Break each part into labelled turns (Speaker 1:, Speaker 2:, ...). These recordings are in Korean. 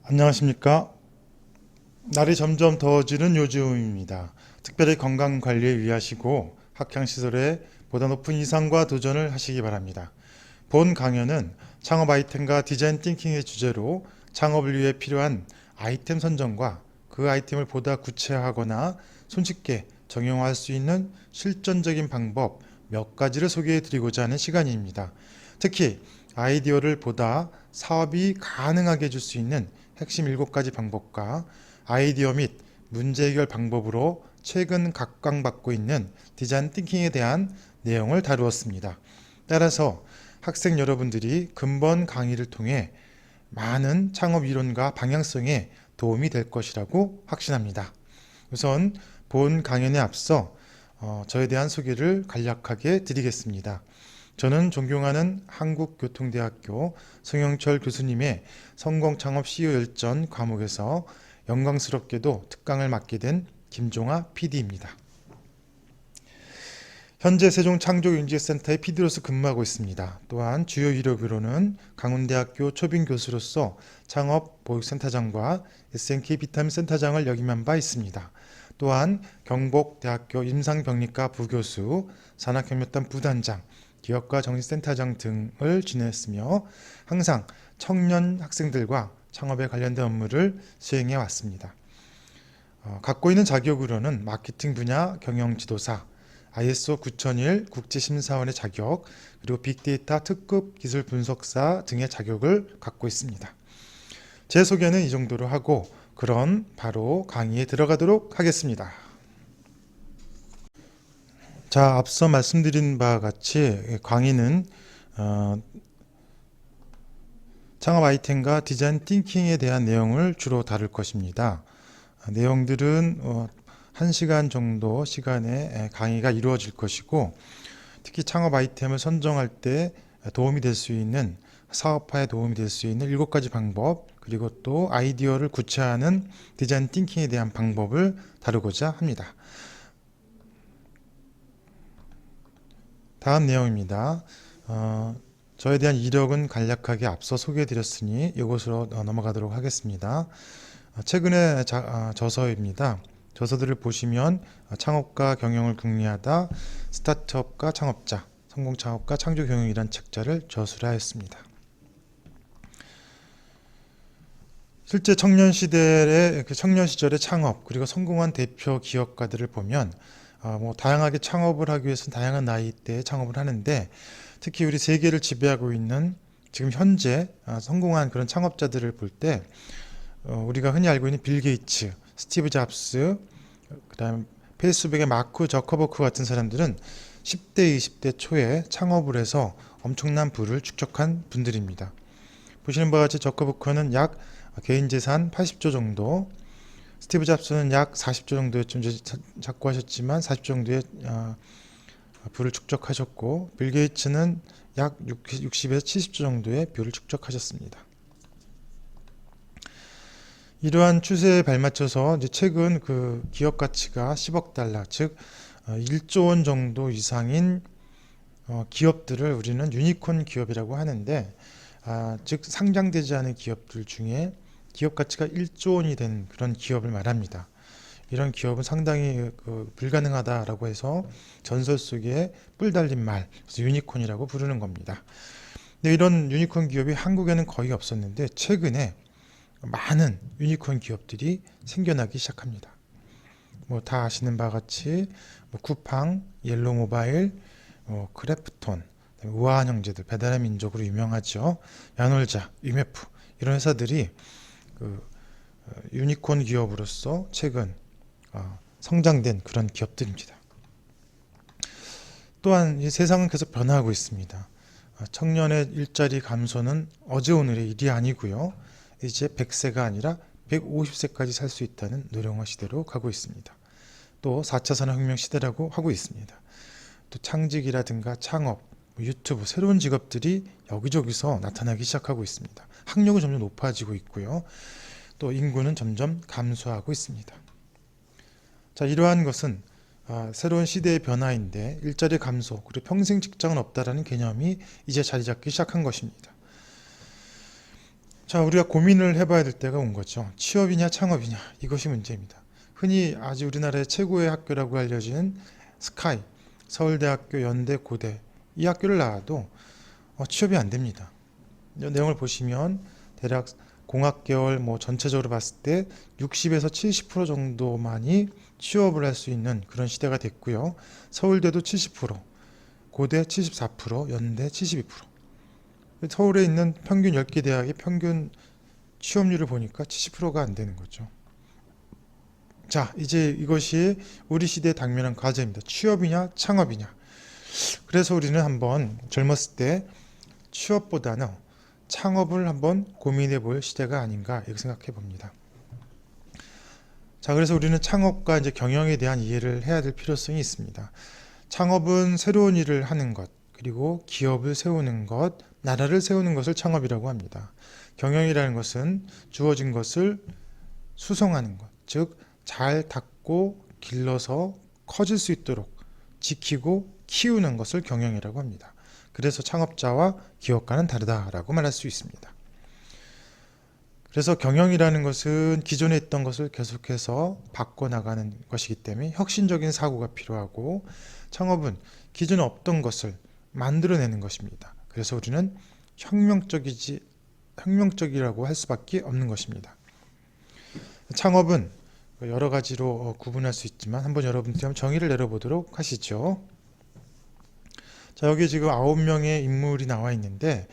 Speaker 1: 안녕하십니까. 날이 점점 더워지는 요즘입니다. 특별히 건강 관리에 유의하시고 학창시절에 보다 높은 이상과 도전을 하시기 바랍니다. 본 강연은 창업 아이템과 디자인 띵킹의 주제로 창업을 위해 필요한 아이템 선정과 그 아이템을 보다 구체화하거나 손쉽게 적용할 수 있는 실전적인 방법 몇 가지를 소개해 드리고자 하는 시간입니다. 특히 아이디어를 보다 사업이 가능하게 해줄 수 있는 핵심 7가지 방법과 아이디어 및 문제 해결 방법으로 최근 각광받고 있는 디자인 띵킹에 대한 내용을 다루었습니다. 따라서 학생 여러분들이 근본 강의를 통해 많은 창업 이론과 방향성에 도움이 될 것이라고 확신합니다. 우선 본 강연에 앞서 저에 대한 소개를 간략하게 드리겠습니다. 저는 존경하는 한국교통대학교 송영철 교수님의 성공창업 CEO 열전 과목에서 영광스럽게도 특강을 맡게 된 김종아 PD입니다. 현재 세종창조인재센터의 PD로서 근무하고 있습니다. 또한 주요 이력으로는 강원대학교 초빙 교수로서 창업보육센터장과 SNK 비타민 센터장을 역임한 바 있습니다. 또한 경복대학교 임상병리과 부교수, 산학경력단 부단장, 기업가 정신센터장 등을 지냈으며 항상 청년 학생들과 창업에 관련된 업무를 수행해 왔습니다. 갖고 있는 자격으로는 마케팅 분야 경영지도사, ISO 9001 국제심사원의 자격, 그리고 빅데이터 특급 기술 분석사 등의 자격을 갖고 있습니다. 제 소개는 이 정도로 하고 그럼 바로 강의에 들어가도록 하겠습니다. 자, 앞서 말씀드린 바와 같이 강의는 창업 아이템과 디자인 띵킹에 대한 내용을 주로 다룰 것입니다. 내용들은 1시간 정도 시간에 강의가 이루어질 것이고 특히 창업 아이템을 선정할 때 도움이 될 수 있는 사업화에 도움이 될 수 있는 7가지 방법 그리고 또 아이디어를 구체화하는 디자인 띵킹에 대한 방법을 다루고자 합니다. 다음 내용입니다. 저에 대한 이력은 간략하게 앞서 소개해드렸으니 이것으로 넘어가도록 하겠습니다. 최근에 저서입니다. 저서들을 보시면 창업과 경영을 궁리하다, 스타트업과 창업자, 성공 창업과 창조 경영이라는 책자를 저술을 하였습니다. 실제 청년 시절의 창업 그리고 성공한 대표 기업가들을 보면 다양하게 창업을 하기 위해서는 다양한 나이대에 창업을 하는데 특히 우리 세계를 지배하고 있는 지금 현재 성공한 그런 창업자들을 볼 때 우리가 흔히 알고 있는 빌 게이츠, 스티브 잡스, 그다음 페이스북의 마크 저커버크 같은 사람들은 10대, 20대 초에 창업을 해서 엄청난 부를 축적한 분들입니다. 보시는 바와 같이 저커버크는 약 개인 재산 80조 정도, 스티브 잡스는 약 40조 정도의 좀 자꾸 하셨지만 40조 정도의 부를 축적하셨고 빌 게이츠는 약 60에서 70조 정도의 부를 축적하셨습니다. 이러한 추세에 발맞춰서 이제 최근 그 기업 가치가 10억 달러, 즉 1조 원 정도 이상인 기업들을 우리는 유니콘 기업이라고 하는데, 즉 상장되지 않은 기업들 중에 기업 가치가 1조 원이 된 그런 기업을 말합니다. 이런 기업은 상당히 불가능하다라고 해서 전설 속에 뿔 달린 말, 그래서 유니콘이라고 부르는 겁니다. 근데 이런 유니콘 기업이 한국에는 거의 없었는데 최근에 많은 유니콘 기업들이 생겨나기 시작합니다. 다 아시는 바와 같이 쿠팡, 옐로모바일, 크래프톤, 우아한 형제들, 배달의 민족으로 유명하죠. 야놀자, 유메프 이런 회사들이 유니콘 기업으로서 최근 성장된 그런 기업들입니다. 또한 이 세상은 계속 변화하고 있습니다. 청년의 일자리 감소는 어제 오늘의 일이 아니고요. 이제 100세가 아니라 150세까지 살 수 있다는 노령화 시대로 가고 있습니다. 또 4차 산업혁명 시대라고 하고 있습니다. 또 창직이라든가 창업, 유튜브, 새로운 직업들이 여기저기서 나타나기 시작하고 있습니다. 학력은 점점 높아지고 있고요. 또 인구는 점점 감소하고 있습니다. 자, 이러한 것은 새로운 시대의 변화인데 일자리 감소 그리고 평생 직장은 없다라는 개념이 이제 자리 잡기 시작한 것입니다. 자, 우리가 고민을 해봐야 될 때가 온 거죠. 취업이냐 창업이냐, 이것이 문제입니다. 흔히 아주 우리나라의 최고의 학교라고 알려진 스카이, 서울대학교, 연대, 고대, 이 학교를 나와도 취업이 안 됩니다. 이 내용을 보시면 대략 공학계열 전체적으로 봤을 때 60에서 70% 정도만이 취업을 할 수 있는 그런 시대가 됐고요. 서울대도 70%, 고대 74%, 연대 72%. 서울에 있는 평균 10개 대학의 평균 취업률을 보니까 70%가 안 되는 거죠. 자, 이제 이것이 우리 시대의 당면한 과제입니다. 취업이냐 창업이냐. 그래서 우리는 한번 젊었을 때 취업보다는 창업을 한번 고민해 볼 시대가 아닌가 이렇게 생각해 봅니다. 자, 그래서 우리는 창업과 이제 경영에 대한 이해를 해야 될 필요성이 있습니다. 창업은 새로운 일을 하는 것, 그리고 기업을 세우는 것, 나라를 세우는 것을 창업이라고 합니다. 경영이라는 것은 주어진 것을 수성하는 것, 즉 잘 닦고 길러서 커질 수 있도록 지키고 키우는 것을 경영이라고 합니다. 그래서 창업자와 기업가는 다르다라고 말할 수 있습니다. 그래서 경영이라는 것은 기존에 있던 것을 계속해서 바꿔나가는 것이기 때문에 혁신적인 사고가 필요하고, 창업은 기존에 없던 것을 만들어내는 것입니다. 그래서 우리는 혁명적이라고 할 수밖에 없는 것입니다. 창업은 여러 가지로 구분할 수 있지만 한번 여러분들이 한번 정의를 내려보도록 하시죠. 자, 여기 지금 9명의 인물이 나와 있는데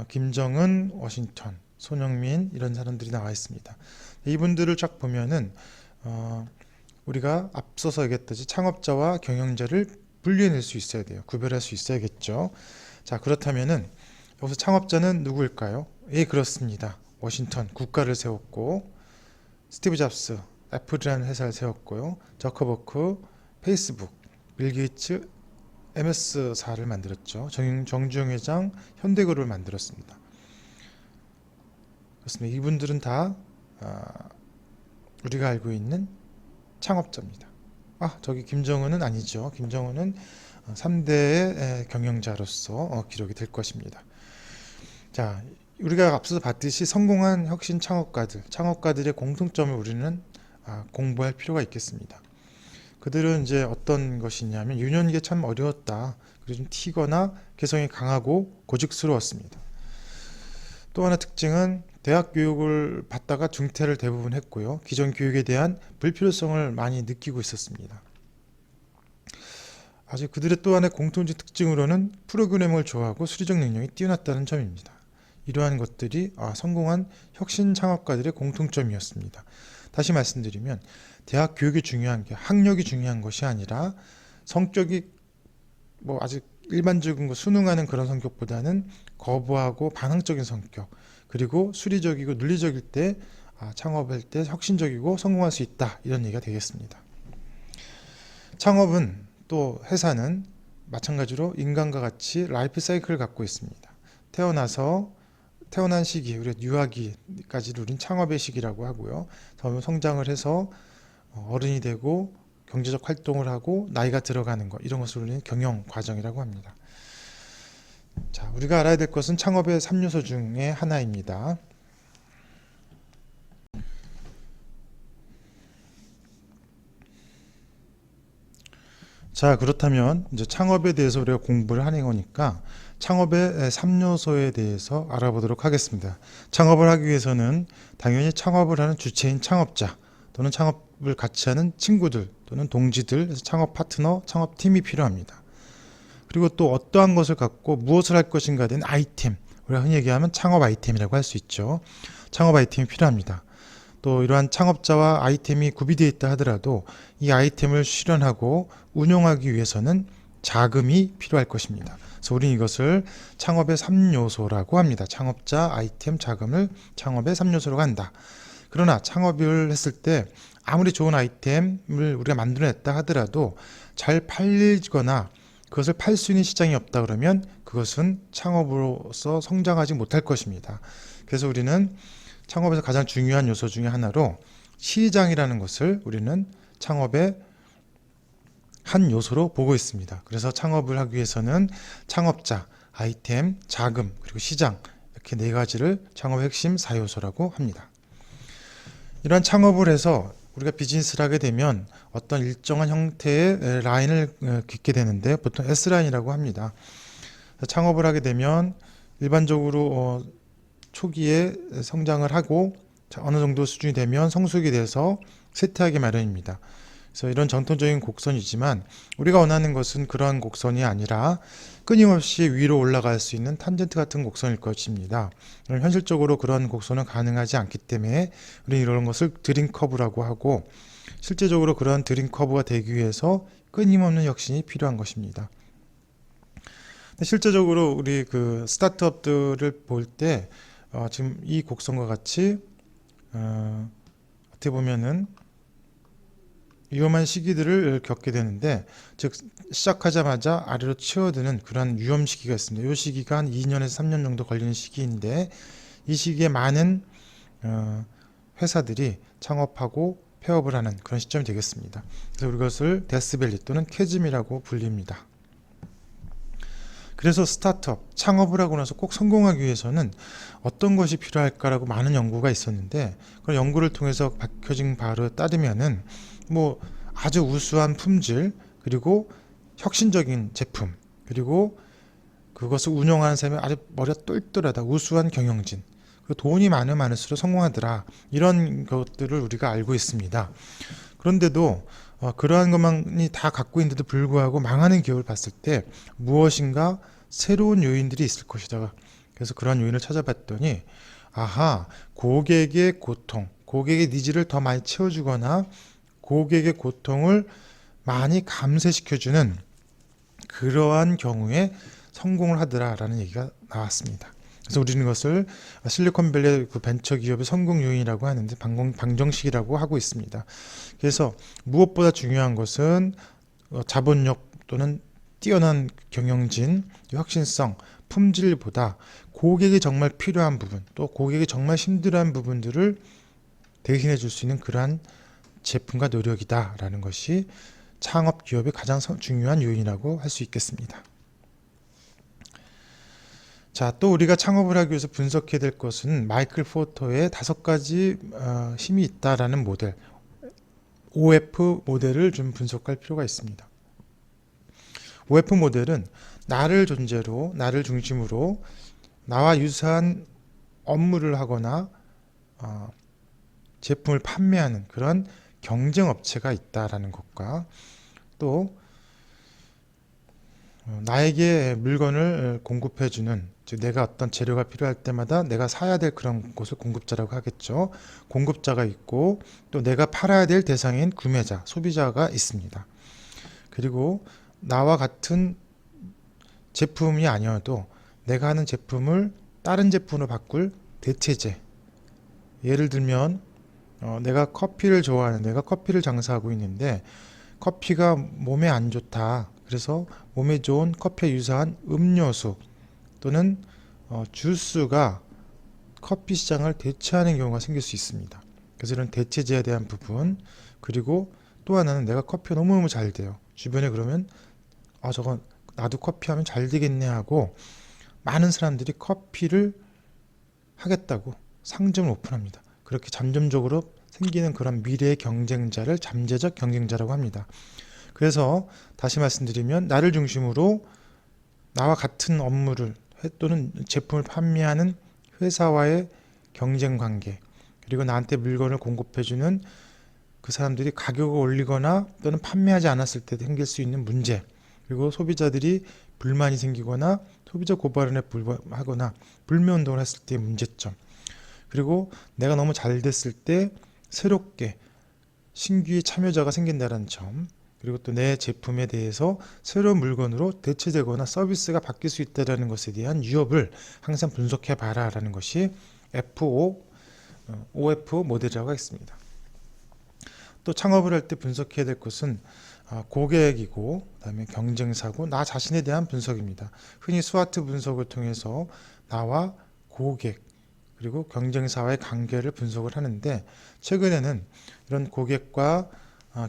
Speaker 1: 김정은, 워싱턴, 손흥민 이런 사람들이 나와 있습니다. 이분들을 쫙 보면은 우리가 앞서서 얘기했듯이 창업자와 경영자를 분리해낼 수 있어야 돼요. 구별할 수 있어야겠죠. 자, 그렇다면은 여기서 창업자는 누구일까요? 예, 그렇습니다. 워싱턴, 국가를 세웠고, 스티브 잡스, 애플이라는 회사를 세웠고요. 저커버크, 페이스북, 빌 게이츠, MS사를 만들었죠. 정주영 회장, 현대그룹을 만들었습니다. 그렇습니다. 이분들은 다 우리가 알고 있는 창업자입니다. 저기 김정은은 아니죠. 김정은은 3대의 경영자로서 기록이 될 것입니다. 자, 우리가 앞서서 봤듯이 성공한 혁신 창업가들의 공통점을 우리는 공부할 필요가 있겠습니다. 그들은 이제 어떤 것이냐면 유년기에 참 어려웠다. 그리고 좀 튀거나 개성이 강하고 고집스러웠습니다. 또 하나 특징은 대학 교육을 받다가 중퇴를 대부분 했고요. 기존 교육에 대한 불필요성을 많이 느끼고 있었습니다. 아직 그들의 또 하나의 공통적 특징으로는 프로그래밍을 좋아하고 수리적 능력이 뛰어났다는 점입니다. 이러한 것들이 성공한 혁신 창업가들의 공통점이었습니다. 다시 말씀드리면 대학 교육이 중요한 게 학력이 중요한 것이 아니라 성격이 아직 일반적인 거 순응하는 그런 성격보다는 거부하고 반항적인 성격, 그리고 수리적이고 논리적일 때 창업할 때 혁신적이고 성공할 수 있다, 이런 얘기가 되겠습니다. 창업은 또 회사는 마찬가지로 인간과 같이 라이프 사이클을 갖고 있습니다. 태어난 시기, 우리가 유아기까지를 우린 창업의 시기라고 하고요. 성장을 해서 어른이 되고 경제적 활동을 하고 나이가 들어가는 것, 이런 것을 우리는 경영 과정이라고 합니다. 자, 우리가 알아야 될 것은 창업의 3요소 중에 하나입니다. 자, 그렇다면 이제 창업에 대해서 우리가 공부를 하는 거니까 창업의 3요소에 대해서 알아보도록 하겠습니다. 창업을 하기 위해서는 당연히 창업을 하는 주체인 창업자, 또는 창업을 같이 하는 친구들 또는 동지들, 창업 파트너, 창업팀이 필요합니다. 그리고 또 어떠한 것을 갖고 무엇을 할 것인가에 대한 아이템, 우리가 흔히 얘기하면 창업 아이템이라고 할 수 있죠. 창업 아이템이 필요합니다. 또 이러한 창업자와 아이템이 구비되어 있다 하더라도 이 아이템을 실현하고 운용하기 위해서는 자금이 필요할 것입니다. 그래서 우리는 이것을 창업의 3요소라고 합니다. 창업자, 아이템, 자금을 창업의 3요소로 한다. 그러나 창업을 했을 때 아무리 좋은 아이템을 우리가 만들어냈다 하더라도 잘 팔리거나 그것을 팔 수 있는 시장이 없다 그러면 그것은 창업으로서 성장하지 못할 것입니다. 그래서 우리는 창업에서 가장 중요한 요소 중에 하나로 시장이라는 것을 우리는 창업의 한 요소로 보고 있습니다. 그래서 창업을 하기 위해서는 창업자, 아이템, 자금, 그리고 시장, 이렇게 네 가지를 창업의 핵심 4요소라고 합니다. 이러한 창업을 해서 우리가 비즈니스를 하게 되면 어떤 일정한 형태의 라인을 긋게 되는데 보통 S라인이라고 합니다. 창업을 하게 되면 일반적으로 초기에 성장을 하고 어느 정도 수준이 되면 성숙이 돼서 쇠퇴하기 마련입니다. 그래서 이런 전통적인 곡선이지만 우리가 원하는 것은 그러한 곡선이 아니라 끊임없이 위로 올라갈 수 있는 탄젠트 같은 곡선일 것입니다. 현실적으로 그런 곡선은 가능하지 않기 때문에 우리는 이런 것을 드림 커브라고 하고, 실제적으로 그런 드림 커브가 되기 위해서 끊임없는 혁신이 필요한 것입니다. 실제적으로 우리 그 스타트업들을 볼 때 지금 이 곡선과 같이 어떻게 보면은 위험한 시기들을 겪게 되는데, 즉 시작하자마자 아래로 치어드는 그런 위험 시기가 있습니다. 이 시기가 한 2년에서 3년 정도 걸리는 시기인데, 이 시기에 많은 회사들이 창업하고 폐업을 하는 그런 시점이 되겠습니다. 그래서 이것을 데스밸리 또는 캐즘이라고 불립니다. 그래서 스타트업, 창업을 하고 나서 꼭 성공하기 위해서는 어떤 것이 필요할까라고 많은 연구가 있었는데, 그런 연구를 통해서 밝혀진 바로 따르면은 아주 우수한 품질, 그리고 혁신적인 제품, 그리고 그것을 운영하는 사람이 아주 머리가 똘똘하다, 우수한 경영진, 그리고 돈이 많으면 많을수록 성공하더라, 이런 것들을 우리가 알고 있습니다. 그런데도 그러한 것만이 다 갖고 있는데도 불구하고 망하는 기업을 봤을 때 무엇인가 새로운 요인들이 있을 것이다. 그래서 그러한 요인을 찾아봤더니, 아하, 고객의 고통, 고객의 니즈를 더 많이 채워주거나 고객의 고통을 많이 감쇄시켜주는 그러한 경우에 성공을 하더라라는 얘기가 나왔습니다. 그래서 우리는 이것을 실리콘밸리 그 벤처 기업의 성공 요인이라고 하는데 방정식이라고 하고 있습니다. 그래서 무엇보다 중요한 것은 자본력 또는 뛰어난 경영진, 혁신성, 품질보다 고객이 정말 필요한 부분, 또 고객이 정말 힘들어하는 부분들을 대신해 줄 수 있는 그러한 제품과 노력이다라는 것이 창업 기업의 가장 중요한 요인이라고 할 수 있겠습니다. 자, 또 우리가 창업을 하기 위해서 분석해야 될 것은 마이클 포터의 5가지 힘이 있다라는 모델, OF 모델을 좀 분석할 필요가 있습니다. OF 모델은 나를 존재로, 나를 중심으로 나와 유사한 업무를 하거나 제품을 판매하는 그런 경쟁 업체가 있다라는 것과, 또 나에게 물건을 공급해주는, 즉 내가 어떤 재료가 필요할 때마다 내가 사야 될 그런 곳을 공급자라고 하겠죠. 공급자가 있고, 또 내가 팔아야 될 대상인 구매자, 소비자가 있습니다. 그리고 나와 같은 제품이 아니어도 내가 하는 제품을 다른 제품으로 바꿀 대체제, 예를 들면 내가 커피를 좋아하는, 내가 커피를 장사하고 있는데 커피가 몸에 안 좋다, 그래서 몸에 좋은 커피에 유사한 음료수 또는 주스가 커피 시장을 대체하는 경우가 생길 수 있습니다. 그래서 이런 대체제에 대한 부분, 그리고 또 하나는 내가 커피가 너무너무 잘 돼요. 주변에 그러면 저건 나도 커피 하면 잘 되겠네 하고 많은 사람들이 커피를 하겠다고 상점을 오픈합니다. 그렇게 잠정적으로 생기는 그런 미래의 경쟁자를 잠재적 경쟁자라고 합니다. 그래서 다시 말씀드리면, 나를 중심으로 나와 같은 업무를 또는 제품을 판매하는 회사와의 경쟁 관계, 그리고 나한테 물건을 공급해주는 그 사람들이 가격을 올리거나 또는 판매하지 않았을 때 생길 수 있는 문제, 그리고 소비자들이 불만이 생기거나 소비자 고발에 불과하거나 불매운동을 했을 때의 문제점, 그리고 내가 너무 잘 됐을 때 새롭게 신규의 참여자가 생긴다는 점, 그리고 또 내 제품에 대해서 새로운 물건으로 대체되거나 서비스가 바뀔 수 있다는 것에 대한 위협을 항상 분석해 봐라 라는 것이 OF 모델이라고 했습니다. 또 창업을 할 때 분석해야 될 것은 고객이고, 그다음에 경쟁사고, 나 자신에 대한 분석입니다. 흔히 스와트 분석을 통해서 나와 고객 그리고 경쟁사와의 관계를 분석을 하는데, 최근에는 이런 고객과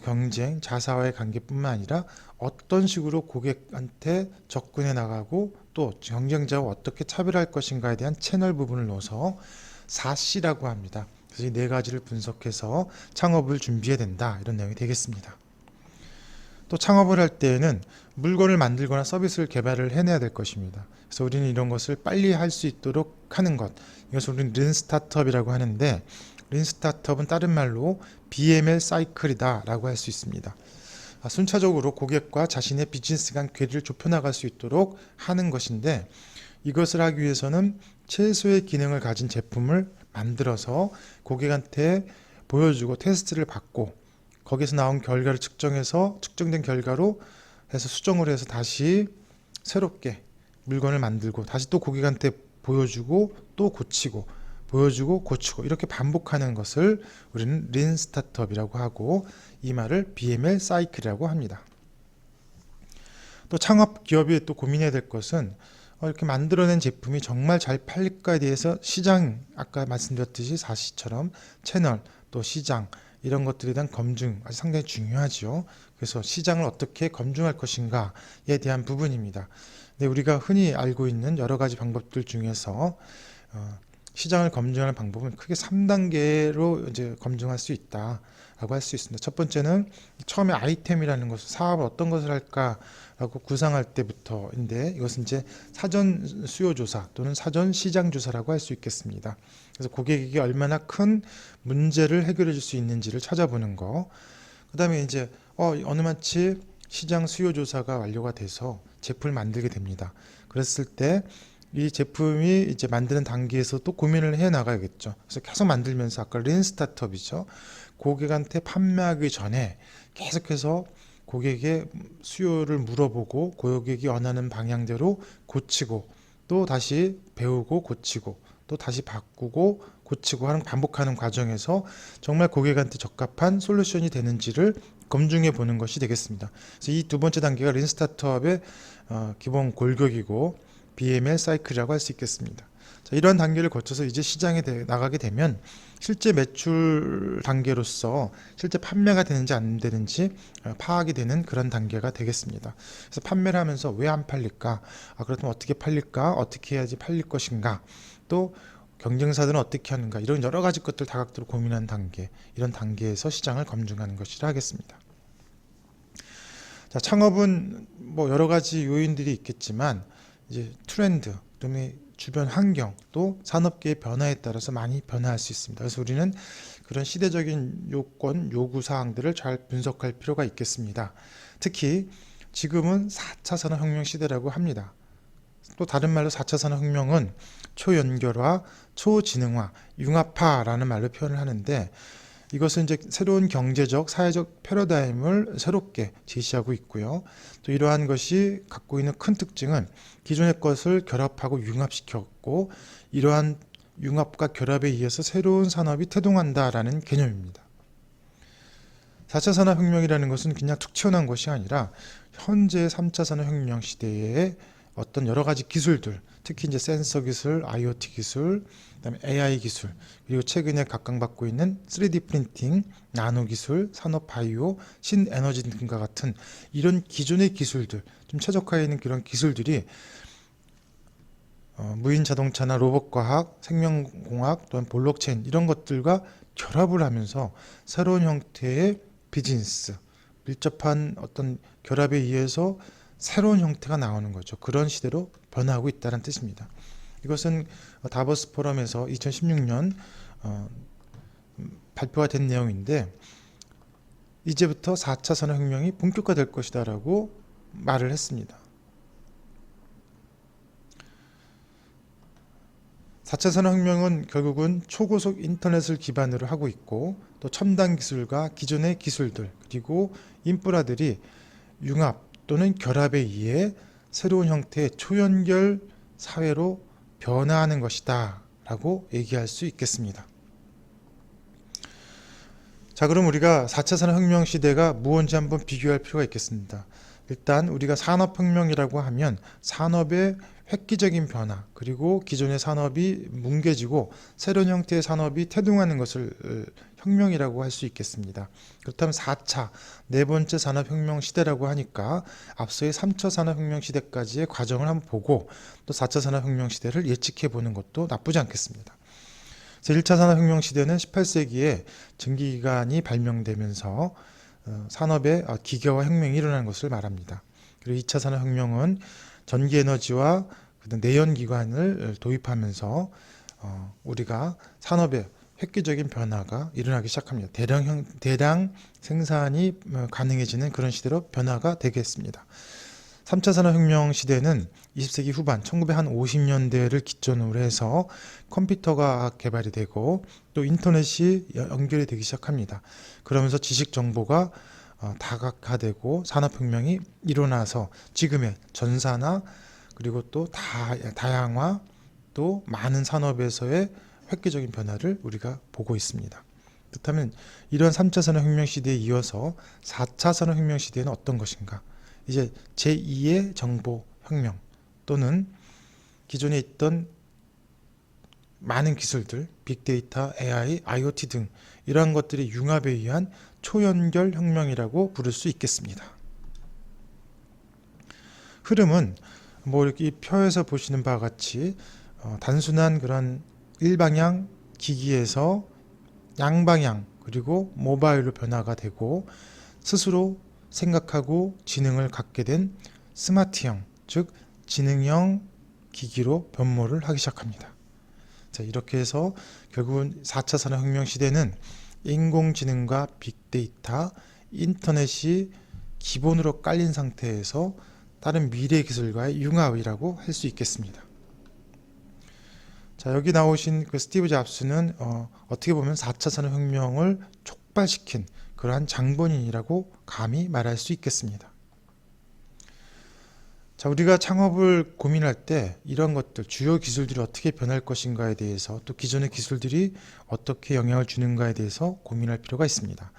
Speaker 1: 경쟁, 자사와의 관계뿐만 아니라 어떤 식으로 고객한테 접근해 나가고 또 경쟁자와 어떻게 차별할 것인가에 대한 채널 부분을 넣어서 4C라고 합니다. 그래서 이 네 가지를 분석해서 창업을 준비해야 된다, 이런 내용이 되겠습니다. 또 창업을 할 때에는 물건을 만들거나 서비스를 개발을 해내야 될 것입니다. 그래서 우리는 이런 것을 빨리 할 수 있도록 하는 것, 이것을 우리는 린 스타트업이라고 하는데, 린 스타트업은 다른 말로 BML 사이클이다 라고 할 수 있습니다. 순차적으로 고객과 자신의 비즈니스 간 괴리를 좁혀나갈 수 있도록 하는 것인데, 이것을 하기 위해서는 최소의 기능을 가진 제품을 만들어서 고객한테 보여주고 테스트를 받고, 거기서 나온 결과를 측정해서 측정된 결과로 해서 수정을 해서 다시 새롭게 물건을 만들고, 다시 또 고객한테 보여주고 또 고치고, 보여주고 고치고, 이렇게 반복하는 것을 우리는 린 스타트업이라고 하고, 이 말을 BML 사이클이라고 합니다. 또 창업 기업이 또 고민해야 될 것은 이렇게 만들어낸 제품이 정말 잘 팔릴까에 대해서 시장, 아까 말씀드렸듯이 4C처럼 채널, 또 시장, 이런 것들에 대한 검증 아주 상당히 중요하죠. 그래서 시장을 어떻게 검증할 것인가에 대한 부분입니다. 근데 우리가 흔히 알고 있는 여러 가지 방법들 중에서 시장을 검증하는 방법은 크게 3단계로 이제 검증할 수 있다라고 할 수 있습니다. 첫 번째는 처음에 아이템이라는 것을, 사업을 어떤 것을 할까라고 구상할 때부터인데, 이것은 이제 사전 수요 조사 또는 사전 시장 조사라고 할 수 있겠습니다. 그래서 고객에게 얼마나 큰 문제를 해결해 줄 수 있는지를 찾아보는 거. 그다음에 이제 어느 마치 시장 수요 조사가 완료가 돼서 제품을 만들게 됩니다. 그랬을 때 이 제품이 이제 만드는 단계에서 또 고민을 해 나가야겠죠. 그래서 계속 만들면서, 아까 린 스타트업이죠. 고객한테 판매하기 전에 계속해서 고객의 수요를 물어보고, 고객이 원하는 방향대로 고치고, 또 다시 배우고 고치고, 또 다시 바꾸고 고치고 하는, 반복하는 과정에서 정말 고객한테 적합한 솔루션이 되는지를 검증해 보는 것이 되겠습니다. 그래서 이 두 번째 단계가 린 스타트업의 기본 골격이고 BML 사이클이라고 할 수 있겠습니다. 자, 이러한 단계를 거쳐서 이제 시장에 나가게 되면 실제 매출 단계로서 실제 판매가 되는지 안 되는지 파악이 되는 그런 단계가 되겠습니다. 그래서 판매를 하면서 왜 안 팔릴까? 그렇다면 어떻게 팔릴까? 어떻게 해야지 팔릴 것인가? 또 경쟁사들은 어떻게 하는가? 이런 여러 가지 것들 다각도로 고민하는 단계, 이런 단계에서 시장을 검증하는 것이라 하겠습니다. 자, 창업은 뭐 여러 가지 요인들이 있겠지만, 이제 트렌드, 그다음에 주변 환경, 또 산업계의 변화에 따라서 많이 변화할 수 있습니다. 그래서 우리는 그런 시대적인 요건, 요구 사항들을 잘 분석할 필요가 있겠습니다. 특히 지금은 4차 산업혁명 시대라고 합니다. 또 다른 말로 4차 산업혁명은 초연결화, 초지능화, 융합화라는 말로 표현을 하는데, 이것은 이제 새로운 경제적, 사회적 패러다임을 새롭게 제시하고 있고요. 또 이러한 것이 갖고 있는 큰 특징은 기존의 것을 결합하고 융합시켰고, 이러한 융합과 결합에 의해서 새로운 산업이 태동한다라는 개념입니다. 4차 산업혁명이라는 것은 그냥 툭 튀어나온 것이 아니라 현재 3차 산업혁명 시대의 어떤 여러 가지 기술들, 특히 이제 센서 기술, IoT 기술, 그다음에 AI 기술, 그리고 최근에 각광받고 있는 3D 프린팅, 나노 기술, 산업 바이오, 신에너지 등과 같은 이런 기존의 기술들, 좀 최적화해 있는 그런 기술들이 무인 자동차나 로봇 과학, 생명공학, 또는 블록체인, 이런 것들과 결합을 하면서 새로운 형태의 비즈니스, 밀접한 어떤 결합에 의해서 새로운 형태가 나오는 거죠. 그런 시대로 변화하고 있다는 뜻입니다. 이것은 다보스 포럼에서 2016년 발표가 된 내용인데, 이제부터 4차 산업혁명이 본격화될 것이다 라고 말을 했습니다. 4차 산업혁명은 결국은 초고속 인터넷을 기반으로 하고 있고, 또 첨단 기술과 기존의 기술들, 그리고 인프라들이 융합 또는 결합에 의해 새로운 형태의 초연결 사회로 변화하는 것이다 라고 얘기할 수 있겠습니다. 자, 그럼 우리가 4차 산업혁명 시대가 무엇인지 한번 비교할 필요가 있겠습니다. 일단 우리가 산업혁명이라고 하면 산업의 획기적인 변화, 그리고 기존의 산업이 뭉개지고 새로운 형태의 산업이 태동하는 것을 혁명이라고 할 수 있겠습니다. 그렇다면 4차, 네 번째 산업혁명 시대라고 하니까 앞서의 3차 산업혁명 시대까지의 과정을 한번 보고 또 4차 산업혁명 시대를 예측해 보는 것도 나쁘지 않겠습니다. 1차 산업혁명 시대는 18세기에 전기기관이 발명되면서 산업의 기계화 혁명이 일어나는 것을 말합니다. 그리고 2차 산업혁명은 전기에너지와 내연기관을 도입하면서 우리가 산업의 획기적인 변화가 일어나기 시작합니다. 대량 생산이 가능해지는 그런 시대로 변화가 되겠습니다. 3차 산업혁명 시대는 20세기 후반 1950년대를 기점으로 해서 컴퓨터가 개발이 되고 또 인터넷이 연결이 되기 시작합니다. 그러면서 지식 정보가 다각화되고 산업혁명이 일어나서 지금의 전사나 그리고 또 다양화 또 많은 산업에서의 획기적인 변화를 우리가 보고 있습니다. 그렇다면 이런 3차 산업혁명 시대에 이어서 4차 산업혁명 시대는 어떤 것인가? 이제 제2의 정보혁명 또는 기존에 있던 많은 기술들, 빅데이터, AI, IoT 등 이러한 것들의 융합에 의한 초연결 혁명이라고 부를 수 있겠습니다. 흐름은 뭐 이렇게 표에서 보시는 바와 같이 단순한 그런 일방향 기기에서 양방향 그리고 모바일로 변화가 되고 스스로 생각하고 지능을 갖게 된 스마트형, 즉 지능형 기기로 변모를 하기 시작합니다. 자, 이렇게 해서 결국은 4차 산업혁명 시대는 인공지능과 빅데이터, 인터넷이 기본으로 깔린 상태에서 다른 미래 기술과의 융합이라고 할 수 있겠습니다. 자, 여기 나오신 그 스티브 잡스는 어떻게 보면 4차 산업혁명을 촉발시킨 그러한 장본인이라고 감히 말할 수 있겠습니다. 자, 우리가 창업을 고민할 때 이런 것들, 주요 기술들이 어떻게 변할 것인가에 대해서 또 기존의 기술들이 어떻게 영향을 주는가에 대해서 고민할 필요가 있습니다.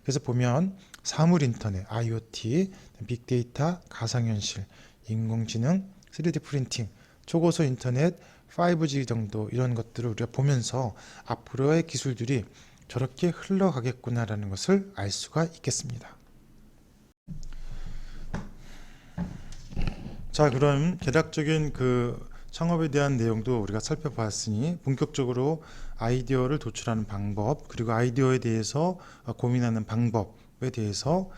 Speaker 1: 그래서 보면 사물 인터넷, IoT, 빅데이터, 가상현실, 인공지능, 3D 프린팅, 초고속 인터넷, 5G 정도 이런 것들을 우리가 보면서 앞으로의 기술들이 저렇게 흘러가겠구나라는 것을 알 수가 있겠습니다. 자, 그럼 대략적인 그 창업에 대한 내용도 우리가 살펴봤으니 본격적으로 아이디어를 도출하는 방법 그리고 아이디어에 대해서 고민하는 방법에 대해서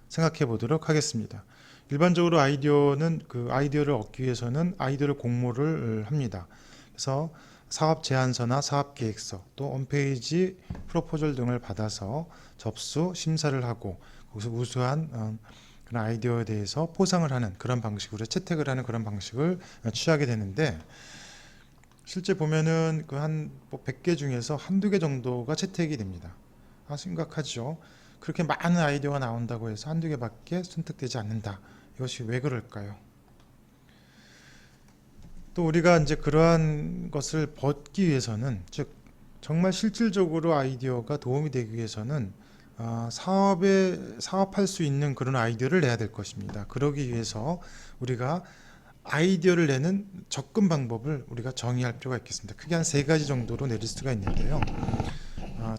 Speaker 1: 생각해 보도록 하겠습니다. 일반적으로 아이디어는 그 아이디어를 얻기 위해서는 아이디어를 공모를 합니다. 그래서 사업 제안서나 사업 계획서 또 홈페이지 프로포절 등을 받아서 접수 심사를 하고 거기서 우수한 그런 아이디어에 대해서 포상을 하는 그런 방식으로 채택을 하는 그런 방식을 취하게 되는데 실제 보면은 그 한 100개 중에서 한두 개 정도가 채택이 됩니다. 심각하죠. 그렇게 많은 아이디어가 나온다고 해서 한두 개밖에 선택되지 않는다. 이것이 왜 그럴까요? 또 우리가 이제 그러한 것을 벗기 위해서는 즉 정말 실질적으로 아이디어가 도움이 되기 위해서는 사업할 수 있는 그런 아이디어를 내야 될 것입니다. 그러기 위해서 우리가 아이디어를 내는 접근 방법을 우리가 정의할 필요가 있겠습니다. 크게 한 3가지 정도로 내릴 수가 있는데요.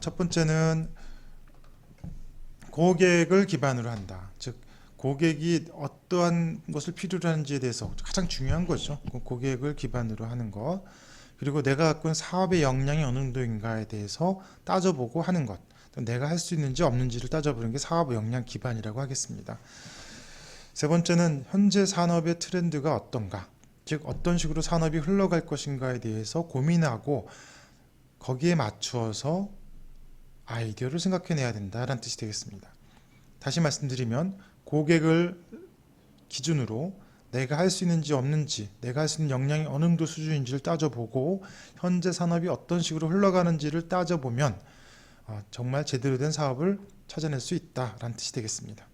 Speaker 1: 첫 번째는 고객을 기반으로 한다. 즉 고객이 어떠한 것을 필요로 하는지에 대해서 가장 중요한 거죠. 고객을 기반으로 하는 것. 그리고 내가 갖고 있는 사업의 역량이 어느 정도인가에 대해서 따져보고 하는 것. 내가 할 수 있는지 없는지를 따져보는 게 사업 역량 기반이라고 하겠습니다. 세 번째는 현재 산업의 트렌드가 어떤가. 즉 어떤 식으로 산업이 흘러갈 것인가에 대해서 고민하고 거기에 맞추어서 아이디어를 생각해내야 된다라는 뜻이 되겠습니다. 다시 말씀드리면 고객을 기준으로 내가 할 수 있는지 없는지, 내가 할 수 있는 역량이 어느 정도 수준인지를 따져보고 현재 산업이 어떤 식으로 흘러가는지를 따져보면 정말 제대로 된 사업을 찾아낼 수 있다라는 뜻이 되겠습니다.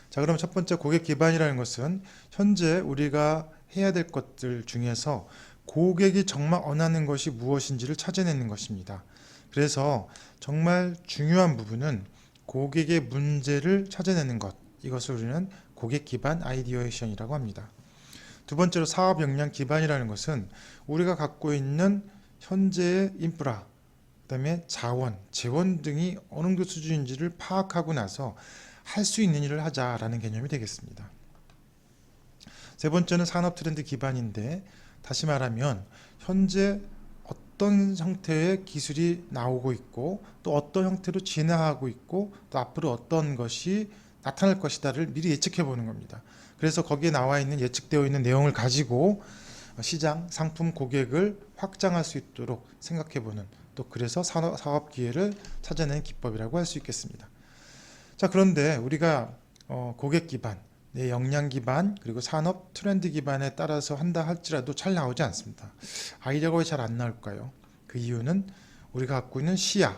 Speaker 1: 자, 그럼 첫 번째 고객 기반이라는 것은 현재 우리가 해야 될 것들 중에서 고객이 정말 원하는 것이 무엇인지를 찾아내는 것입니다. 그래서 정말 중요한 부분은 고객의 문제를 찾아내는 것, 이것을 우리는 고객 기반 아이디어에이션이라고 합니다. 두 번째로 사업 역량 기반이라는 것은 우리가 갖고 있는 현재의 인프라, 그다음에 자원, 재원 등이 어느 정도 수준인지를 파악하고 나서 할 수 있는 일을 하자라는 개념이 되겠습니다. 세 번째는 산업 트렌드 기반인데, 다시 말하면 현재 어떤 형태의 기술이 나오고 있고 또 어떤 형태로 진화하고 있고 또 앞으로 어떤 것이 나타날 것이다를 미리 예측해 보는 겁니다. 그래서 거기에 나와 있는 예측되어 있는 내용을 가지고 시장, 상품, 고객을 확장할 수 있도록 생각해 보는, 또 그래서 사업 기회를 찾아내는 기법이라고 할 수 있겠습니다. 자, 그런데 우리가 고객 기반, 내 역량 기반, 그리고 산업 트렌드 기반에 따라서 한다 할지라도 잘 나오지 않습니다. 아이디어가 왜 잘 안 나올까요? 그 이유는 우리가 갖고 있는 시야,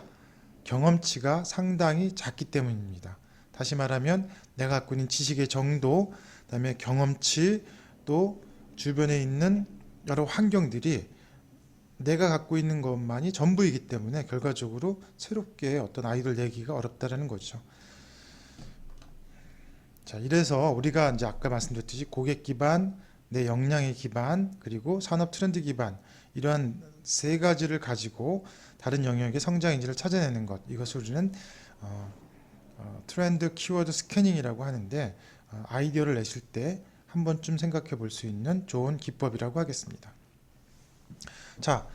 Speaker 1: 경험치가 상당히 작기 때문입니다. 다시 말하면 내가 갖고 있는 지식의 정도, 그다음에 경험치, 또 주변에 있는 여러 환경들이 내가 갖고 있는 것만이 전부이기 때문에 결과적으로 새롭게 어떤 아이디어를 내기가 어렵다라는 거죠. 자, 이래서 우리가 이제 아까 말씀드렸듯이 고객 기반, 내 역량의 기반, 그리고 산업 트렌드 기반, 이러한 세 가지를 가지고 다른 영역의 성장 인지를 찾아내는 것, 이것을 우리는 트렌드 키워드 스캐닝이라고 하는데, 아이디어를 내실 때 한 번쯤 생각해 볼 수 있는 좋은 기법이라고 하겠습니다. 자,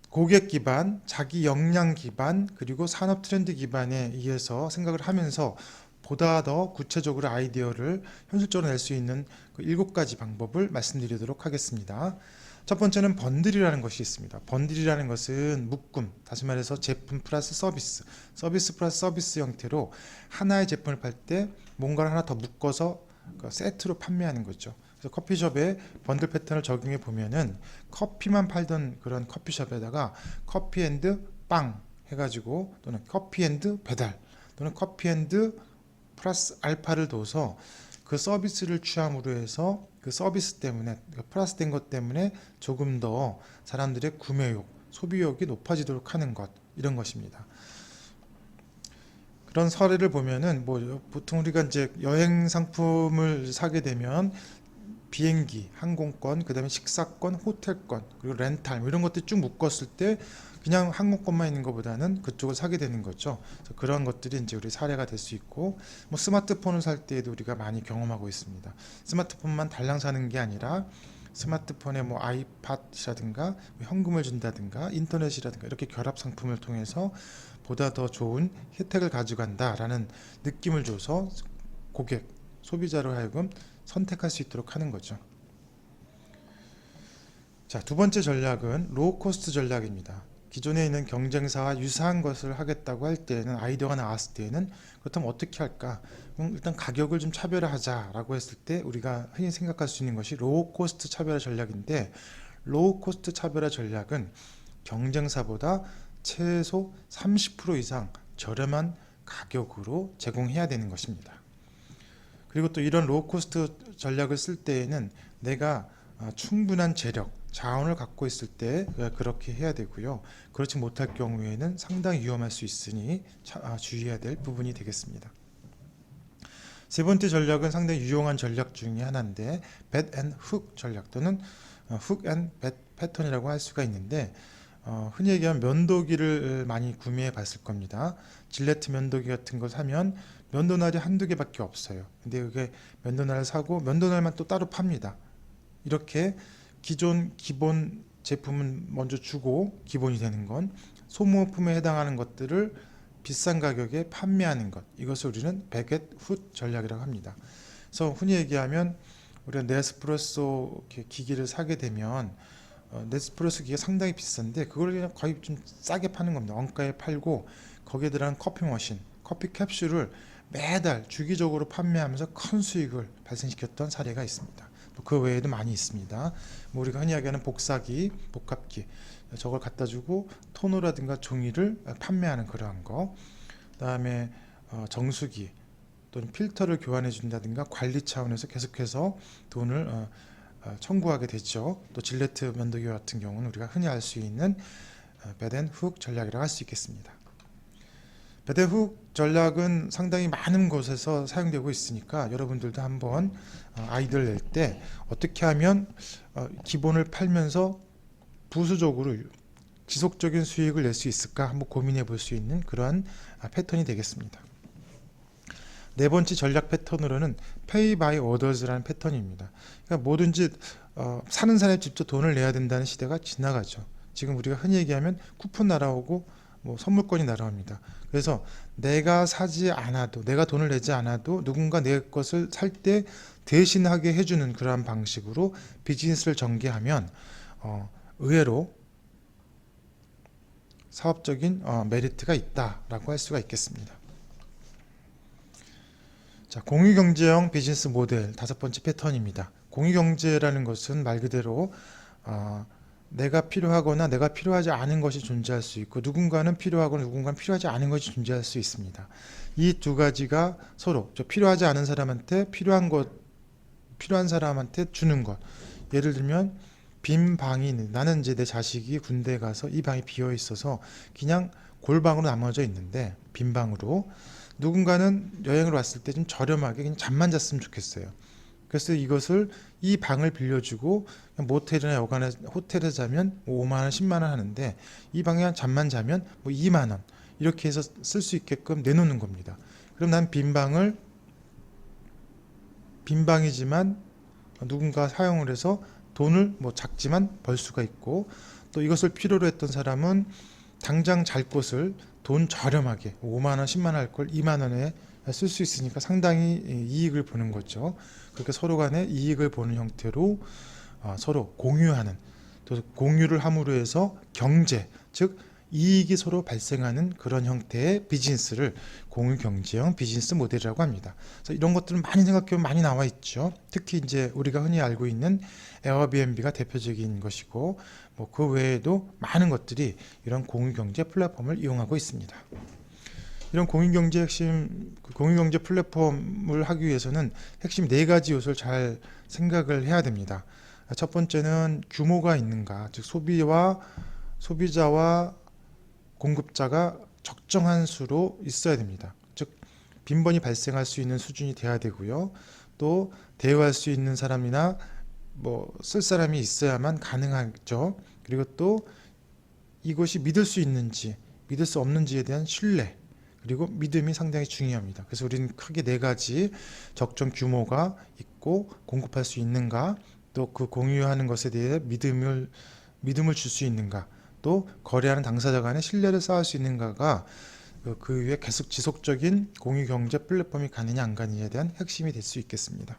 Speaker 1: 고객 기반, 자기 역량 기반, 그리고 산업 트렌드 기반에 의해서 생각을 하면서 보다 더 구체적으로 아이디어를 현실적으로 낼 수 있는 그 7가지 방법을 말씀드리도록 하겠습니다. 첫 번째는 번들이라는 것이 있습니다. 번들이라는 것은 묶음, 다시 말해서 제품 플러스 서비스, 서비스 플러스 서비스 형태로 하나의 제품을 팔 때 뭔가를 하나 더 묶어서 세트로 판매하는 거죠. 그래서 커피숍에 번들 패턴을 적용해 보면은 커피만 팔던 그런 커피숍에다가 커피 앤드 빵 해가지고, 또는 커피 앤드 배달, 또는 커피 앤드 플러스 알파를 둬서 그 서비스를 취함으로 해서 그 서비스 때문에, 플러스 된 것 때문에 조금 더 사람들의 구매욕, 소비욕이 높아지도록 하는 것, 이런 것입니다. 그런 사례를 보면은 보통 우리가 이제 여행 상품을 사게 되면 비행기, 항공권, 그다음에 식사권, 호텔권, 그리고 렌탈 이런 것들 쭉 묶었을 때 그냥 항공권만 있는 것보다는 그쪽을 사게 되는 거죠. 그래서 그런 것들이 이제 우리 사례가 될 수 있고, 스마트폰을 살 때에도 우리가 많이 경험하고 있습니다. 스마트폰만 달랑 사는 게 아니라 스마트폰에 아이팟이라든가 현금을 준다든가 인터넷이라든가 이렇게 결합 상품을 통해서 보다 더 좋은 혜택을 가져간다라는 느낌을 줘서 고객, 소비자로 하여금 선택할 수 있도록 하는 거죠. 자, 두 번째 전략은 로우 코스트 전략입니다. 기존에 있는 경쟁사와 유사한 것을 하겠다고 할 때에는, 아이디어가 나왔을 때에는 그렇다면 어떻게 할까? 일단 가격을 좀 차별화하자라고 했을 때 우리가 흔히 생각할 수 있는 것이 로우 코스트 차별화 전략인데, 로우 코스트 차별화 전략은 경쟁사보다 최소 30% 이상 저렴한 가격으로 제공해야 되는 것입니다. 그리고 또 이런 로우 코스트 전략을 쓸 때에는 내가 충분한 재력, 자원을 갖고 있을 때 그렇게 해야 되고요. 그렇지 못할 경우에는 상당히 위험할 수 있으니 주의해야 될 부분이 되겠습니다. 세 번째 전략은 상당히 유용한 전략 중에 하나인데, 벳 앤 훅 전략, 또는 훅 앤 벳 패턴이라고 할 수가 있는데, 흔히 얘기하면 면도기를 많이 구매해 봤을 겁니다. 질레트 면도기 같은 걸 사면 면도날이 한두 개밖에 없어요. 근데 그게 면도날을 사고 면도날만 또 따로 팝니다. 이렇게 기본 제품은 먼저 주고 기본이 되는 건, 소모품에 해당하는 것들을 비싼 가격에 판매하는 것, 이것을 우리는 베겟 훗 전략이라고 합니다. 그래서 흔히 얘기하면 우리가 네스프레소 기기를 사게 되면 네스프레소 기계가 상당히 비싼데 그걸 그냥 거의 좀 싸게 파는 겁니다. 원가에 팔고 거기에 들어간 커피 머신, 커피 캡슐을 매달 주기적으로 판매하면서 큰 수익을 발생시켰던 사례가 있습니다. 그 외에도 많이 있습니다. 우리가 흔히 얘기하는 복사기, 복합기, 저걸 갖다 주고 토너라든가 종이를 판매하는 그러한 거, 그다음에 정수기 또는 필터를 교환해 준다든가 관리 차원에서 계속해서 돈을 청구하게 되죠. 또 질레트 면도기 같은 경우는 우리가 흔히 알 수 있는 벳 앤 훅 전략이라고 할 수 있겠습니다. 배대훅 전략은 상당히 많은 곳에서 사용되고 있으니까 여러분들도 한번 아이디어를 낼 때 어떻게 하면 기본을 팔면서 부수적으로 지속적인 수익을 낼 수 있을까 한번 고민해 볼 수 있는 그러한 패턴이 되겠습니다. 네 번째 전략 패턴으로는 Pay by Orders라는 패턴입니다. 그러니까 뭐든지 사는 사람이 직접 돈을 내야 된다는 시대가 지나가죠. 지금 우리가 흔히 얘기하면 쿠폰 날아오고 뭐 선물권이 날아옵니다. 그래서 내가 사지 않아도, 내가 돈을 내지 않아도 누군가 내 것을 살 때 대신하게 해주는 그러한 방식으로 비즈니스를 전개하면 의외로 사업적인 메리트가 있다라고 할 수가 있겠습니다. 자, 공유경제형 비즈니스 모델 다섯 번째 패턴입니다. 공유경제라는 것은 말 그대로 내가 필요하거나 내가 필요하지 않은 것이 존재할 수 있고 누군가는 필요하거나 누군가는 필요하지 않은 것이 존재할 수 있습니다. 이 두 가지가 서로 필요하지 않은 사람한테 필요한 사람한테 주는 것. 예를 들면 빈 방이 있는, 나는 이제 내 자식이 군대에 가서 이 방이 비어 있어서 그냥 골방으로 나눠져 있는데 빈 방으로 누군가는 여행을 왔을 때 좀 저렴하게 그냥 잠만 잤으면 좋겠어요. 그래서 이 방을 빌려주고 모텔이나 여관에 호텔에 자면 5만 원, 10만 원 하는데 이 방에 잠만 자면 뭐 2만 원 이렇게 해서 쓸 수 있게끔 내놓는 겁니다. 그럼 난 빈방이지만 누군가 사용을 해서 돈을 뭐 작지만 벌 수가 있고 또 이것을 필요로 했던 사람은 당장 잘 곳을 돈 저렴하게 5만 원, 10만 원 할 걸 2만 원에 쓸 수 있으니까 상당히 이익을 보는 거죠. 그렇게 서로 간에 이익을 보는 형태로 서로 공유하는, 또 공유를 함으로 해서 경제, 즉 이익이 서로 발생하는 그런 형태의 비즈니스를 공유경제형 비즈니스 모델이라고 합니다. 그래서 이런 것들은 많이 생각해보면 많이 나와 있죠. 특히 이제 우리가 흔히 알고 있는 에어비앤비가 대표적인 것이고 뭐 그 외에도 많은 것들이 이런 공유경제 플랫폼을 이용하고 있습니다. 이런 공유경제 플랫폼을 하기 위해서는 핵심 네 가지 요소를 잘 생각을 해야 됩니다. 첫 번째는 규모가 있는가, 즉 소비자와 공급자가 적정한 수로 있어야 됩니다. 즉 빈번히 발생할 수 있는 수준이 돼야 되고요. 또 대여할 수 있는 사람이나 뭐 쓸 사람이 있어야만 가능하죠. 그리고 또 이것이 믿을 수 있는지 믿을 수 없는지에 대한 신뢰 그리고 믿음이 상당히 중요합니다. 그래서 우리는 크게 네 가지 적정 규모가 있고 공급할 수 있는가, 또 그 공유하는 것에 대해 믿음을 줄 수 있는가, 또 거래하는 당사자 간의 신뢰를 쌓을 수 있는가가 그 위에 계속 지속적인 공유 경제 플랫폼이 가느냐 안 가느냐에 대한 핵심이 될 수 있겠습니다.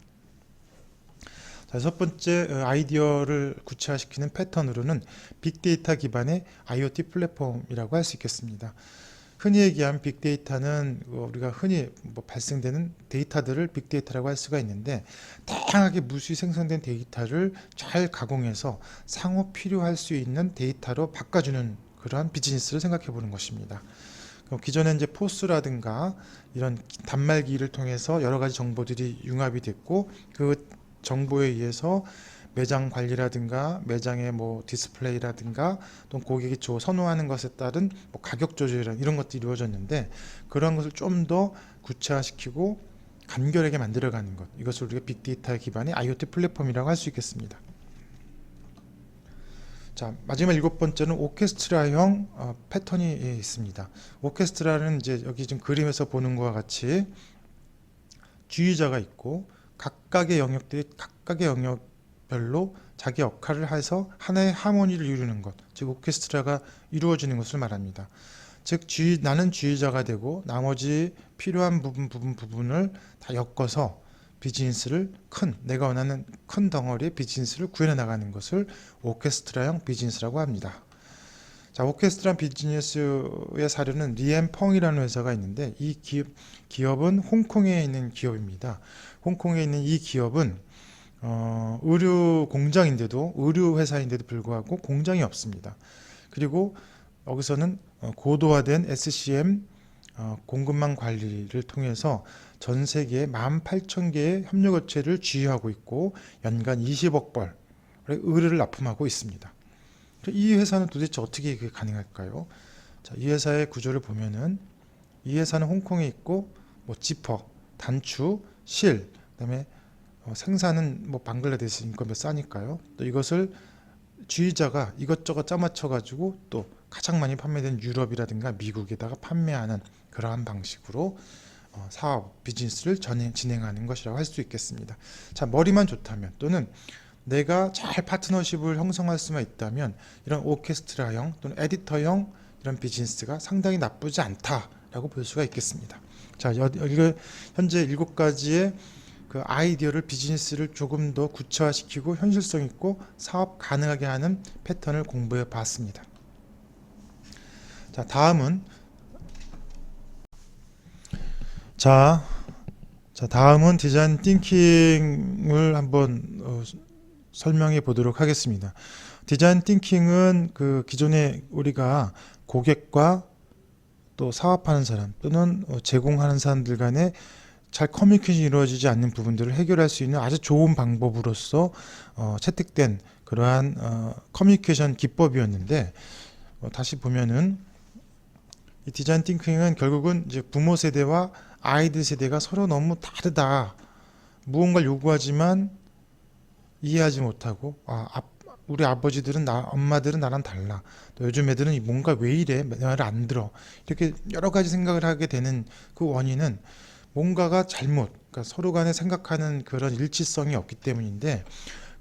Speaker 1: 자, 첫 번째 아이디어를 구체화시키는 패턴으로는 빅데이터 기반의 IoT 플랫폼이라고 할 수 있겠습니다. 흔히 얘기하면 빅데이터는 우리가 흔히 발생되는 데이터들을 빅데이터라고 할 수가 있는데 다양하게 무수히 생성된 데이터를 잘 가공해서 상호 필요할 수 있는 데이터로 바꿔주는 그러한 비즈니스를 생각해 보는 것입니다. 기존에 이제 포스라든가 이런 단말기를 통해서 여러 가지 정보들이 융합이 됐고 그 정보에 의해서 매장 관리라든가 매장의 뭐 디스플레이라든가 또 고객이 선호하는 것에 따른 뭐 가격 조절 이런 것들이 이루어졌는데 그런 것을 좀 더 구체화시키고 간결하게 만들어가는 것, 이것을 우리가 빅데이터 기반의 IoT 플랫폼이라고 할 수 있겠습니다. 자, 마지막 일곱 번째는 오케스트라형 패턴이 있습니다. 오케스트라는 이제 여기 지금 그림에서 보는 것과 같이 지휘자가 있고 각각의 영역별로 자기 역할을 해서 하나의 하모니를 이루는 것, 즉 오케스트라가 이루어지는 것을 말합니다. 즉 나는 지휘자가 되고 나머지 필요한 부분을 다 엮어서 비즈니스를 내가 원하는 큰 덩어리의 비즈니스를 구현해 나가는 것을 오케스트라형 비즈니스라고 합니다. 자, 오케스트라 비즈니스의 사례는 리엠펑이라는 회사가 있는데 이 기업은 홍콩에 있는 기업입니다. 홍콩에 있는 이 기업은 의류 공장인데도 의류 회사인데도 불구하고 공장이 없습니다. 그리고 여기서는 고도화된 SCM 공급망 관리를 통해서 전 세계 18,000개의 협력업체를 지휘하고 있고 연간 20억 벌의 의류를 납품하고 있습니다. 이 회사는 도대체 어떻게 이게 가능할까요? 자, 이 회사의 구조를 보면은 이 회사는 홍콩에 있고 뭐 지퍼, 단추, 실, 그다음에 생산은 뭐 방글라데시 인건비 싸니까요. 또 이것을 지휘자가 이것저것 짜맞춰 가지고 또 가장 많이 판매된 유럽이라든가 미국에다가 판매하는 그러한 방식으로 사업, 비즈니스를 진행하는 것이라고 할 수 있겠습니다. 자, 머리만 좋다면 또는 내가 잘 파트너십을 형성할 수만 있다면 이런 오케스트라형 또는 에디터형 이런 비즈니스가 상당히 나쁘지 않다라고 볼 수가 있겠습니다. 자, 여기가 현재 7가지의 그 아이디어를 비즈니스를 조금 더 구체화시키고 현실성 있고 사업 가능하게 하는 패턴을 공부해 봤습니다. 자, 다음은 디자인 띵킹을 한번 설명해 보도록 하겠습니다. 디자인 띵킹은 그 기존에 우리가 고객과 또 사업하는 사람 또는 제공하는 사람들 간에 잘 커뮤니케이션이 이루어지지 않는 부분들을 해결할 수 있는 아주 좋은 방법으로서 채택된 그러한 커뮤니케이션 기법이었는데, 다시 보면은 이 디자인 띵킹은 결국은 이제 부모 세대와 아이들 세대가 서로 너무 다르다. 무언가를 요구하지만 이해하지 못하고 우리 아버지들은 엄마들은 나랑 달라. 또 요즘 애들은 뭔가 왜 이래? 내 말을 안 들어. 이렇게 여러 가지 생각을 하게 되는 그 원인은 뭔가가 잘못, 그러니까 서로 간에 생각하는 그런 일치성이 없기 때문인데,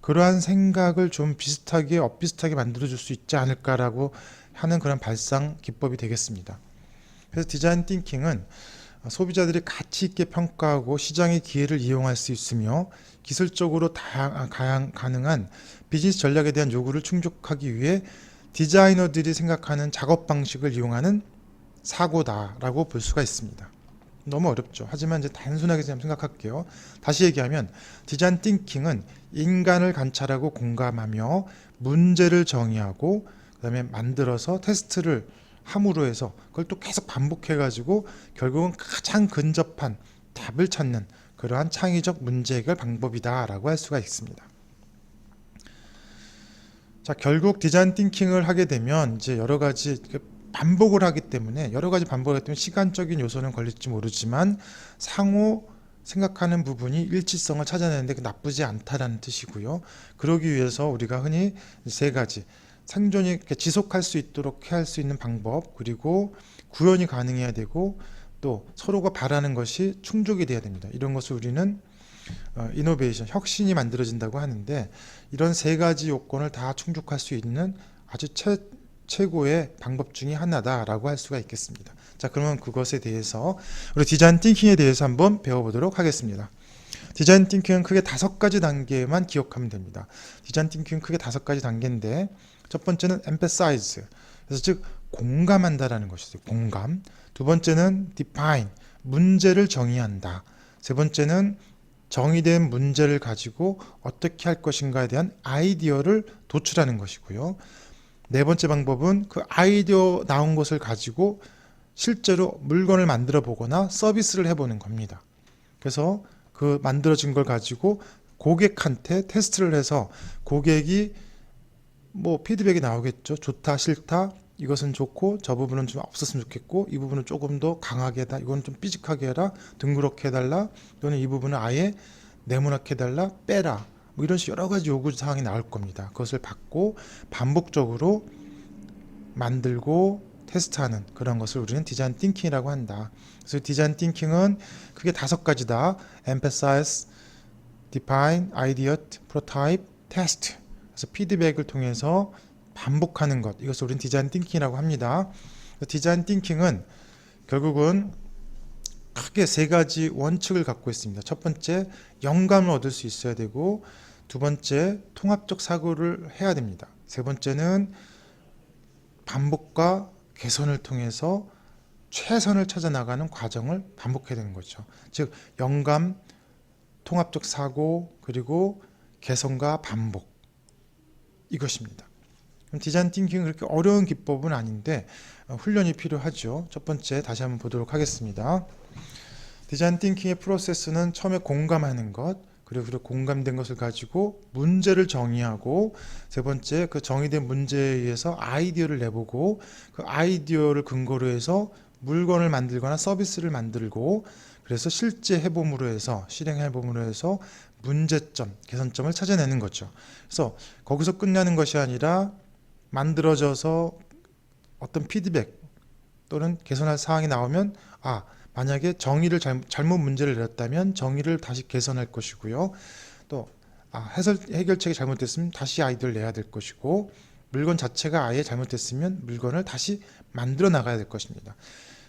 Speaker 1: 그러한 생각을 좀 엇비슷하게 만들어줄 수 있지 않을까라고 하는 그런 발상 기법이 되겠습니다. 그래서 디자인 띵킹은 소비자들이 가치 있게 평가하고 시장의 기회를 이용할 수 있으며 기술적으로 가능한 비즈니스 전략에 대한 요구를 충족하기 위해 디자이너들이 생각하는 작업 방식을 이용하는 사고다라고 볼 수가 있습니다. 너무 어렵죠. 하지만 이제 단순하게 생각할게요. 다시 얘기하면 디자인 띵킹은 인간을 관찰하고 공감하며 문제를 정의하고 그다음에 만들어서 테스트를 함으로 해서 그걸 또 계속 반복해 가지고 결국은 가장 근접한 답을 찾는 그러한 창의적 문제 해결 방법이다라고 할 수가 있습니다. 자, 결국 디자인 띵킹을 하게 되면 이제 여러 가지 반복을 하기 때문에 시간적인 요소는 걸릴지 모르지만 상호 생각하는 부분이 일치성을 찾아내는데 나쁘지 않다라는 뜻이고요. 그러기 위해서 우리가 흔히 3가지 생존이 지속할 수 있도록 할 수 있는 방법, 그리고 구현이 가능해야 되고 또 서로가 바라는 것이 충족이 돼야 됩니다. 이런 것을 우리는 이노베이션, 혁신이 만들어진다고 하는데, 이런 3가지 요건을 다 충족할 수 있는 아주 최고의 방법 중에 하나다라고 할 수가 있겠습니다. 자, 그러면 그것에 대해서 우리 디자인 띵킹에 대해서 한번 배워보도록 하겠습니다. 디자인 띵킹은 크게 5가지 단계만 기억하면 됩니다. 디자인 띵킹은 크게 5가지 단계인데, 첫 번째는 emphasize, 그래서 즉 공감한다라는 것이죠. 공감. 두 번째는 define, 문제를 정의한다. 세 번째는 정의된 문제를 가지고 어떻게 할 것인가에 대한 아이디어를 도출하는 것이고요. 네 번째 방법은 그 아이디어 나온 것을 가지고 실제로 물건을 만들어 보거나 서비스를 해보는 겁니다. 그래서 그 만들어진 걸 가지고 고객한테 테스트를 해서 고객이 뭐 피드백이 나오겠죠. 좋다, 싫다, 이것은 좋고 저 부분은 좀 없었으면 좋겠고 이 부분은 조금 더 강하게 해라, 이건 좀 삐직하게 해라, 둥그렇게 해달라, 또는 이 부분은 아예 네모나게 해달라, 빼라, 뭐 이런 식 여러 가지 요구 사항이 나올 겁니다. 그것을 받고 반복적으로 만들고 테스트하는 그런 것을 우리는 디자인 띵킹이라고 한다. 그래서 디자인 띵킹은 크게 5가지다. emphasize, define, ideate, prototype, test. 그래서 피드백을 통해서 반복하는 것, 이것을 우리는 디자인 띵킹이라고 합니다. 디자인 띵킹은 결국은 크게 3가지 원칙을 갖고 있습니다. 첫 번째, 영감을 얻을 수 있어야 되고, 두 번째, 통합적 사고를 해야 됩니다. 세 번째는 반복과 개선을 통해서 최선을 찾아 나가는 과정을 반복해야 되는 거죠. 즉 영감, 통합적 사고, 그리고 개선과 반복, 이것입니다. 그럼 디자인 띵킹은 그렇게 어려운 기법은 아닌데 훈련이 필요하죠. 첫 번째 다시 한번 보도록 하겠습니다. 디자인 띵킹의 프로세스는 처음에 공감하는 것, 그리고 공감된 것을 가지고 문제를 정의하고, 세 번째 그 정의된 문제에 의해서 아이디어를 내보고, 그 아이디어를 근거로 해서 물건을 만들거나 서비스를 만들고 그래서 실제 해봄으로 해서 실행 해봄으로 해서 문제점, 개선점을 찾아내는 거죠. 그래서 거기서 끝나는 것이 아니라 만들어져서 어떤 피드백 또는 개선할 사항이 나오면 만약에 정의를 잘못 문제를 내렸다면 정의를 다시 개선할 것이고요. 또 해결책이 잘못됐으면 다시 아이디어를 내야 될 것이고 물건 자체가 아예 잘못됐으면 물건을 다시 만들어 나가야 될 것입니다.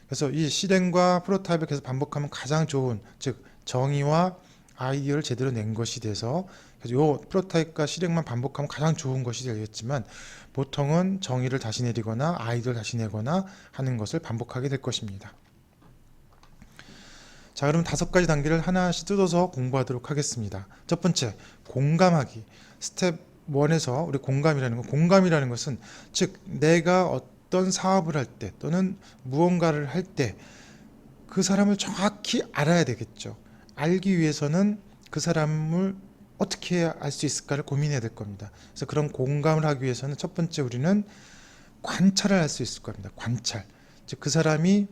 Speaker 1: 그래서 이 실행과 프로타입을 계속 반복하면 가장 좋은, 즉 정의와 아이디어를 제대로 낸 것이 돼서 그래서 이 프로타입과 실행만 반복하면 가장 좋은 것이 되겠지만 보통은 정의를 다시 내리거나 아이디어를 다시 내거나 하는 것을 반복하게 될 것입니다. 자, 그럼 5가지 단계를 하나씩 뜯어서 공부하도록 하겠습니다. 첫 번째, 공감하기. 스텝 1에서 우리 공감이라는 것은 즉 내가 어떤 사업을 할 때 또는 무언가를 할 때 그 사람을 정확히 알아야 되겠죠. 알기 위해서는 그 사람을 어떻게 해야 알 수 있을까를 고민해야 될 겁니다. 그래서 그런 공감을 하기 위해서는 첫 번째 우리는 관찰을 할 수 있을 겁니다. 관찰. 즉 그 사람이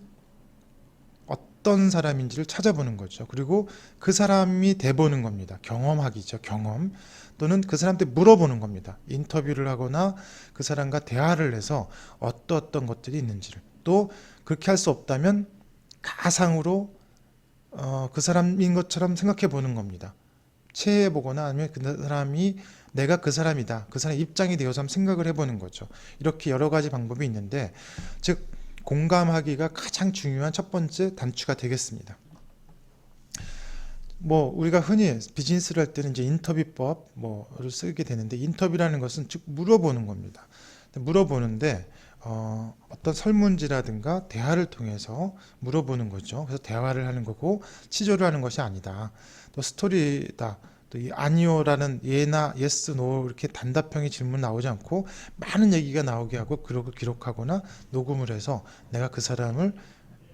Speaker 1: 어떤 사람인지를 찾아보는 거죠. 그리고 그 사람이 돼보는 겁니다. 경험하기죠. 경험. 또는 그 사람한테 물어보는 겁니다. 인터뷰를 하거나 그 사람과 대화를 해서 어떤 것들이 있는지를. 또 그렇게 할 수 없다면 가상으로 그 사람인 것처럼 생각해 보는 겁니다. 체해 보거나 아니면 그 사람이 내가 그 사람이다. 그 사람의 입장이 되어서 한번 생각을 해보는 거죠. 이렇게 여러 가지 방법이 있는데 즉 공감하기가 가장 중요한 첫 번째 단추가 되겠습니다. 우리가 흔히 비즈니스를 할 때는 이제 인터뷰법을 쓰게 되는데 인터뷰라는 것은 즉 물어보는 겁니다. 물어보는데 어떤 설문지라든가 대화를 통해서 물어보는 거죠. 그래서 대화를 하는 거고 치조를 하는 것이 아니다. 또 스토리다. 또 이 아니오라는 예나 예스 노 이렇게 단답형의 질문 나오지 않고 많은 얘기가 나오게 하고 그러고 기록하거나 녹음을 해서 내가 그 사람을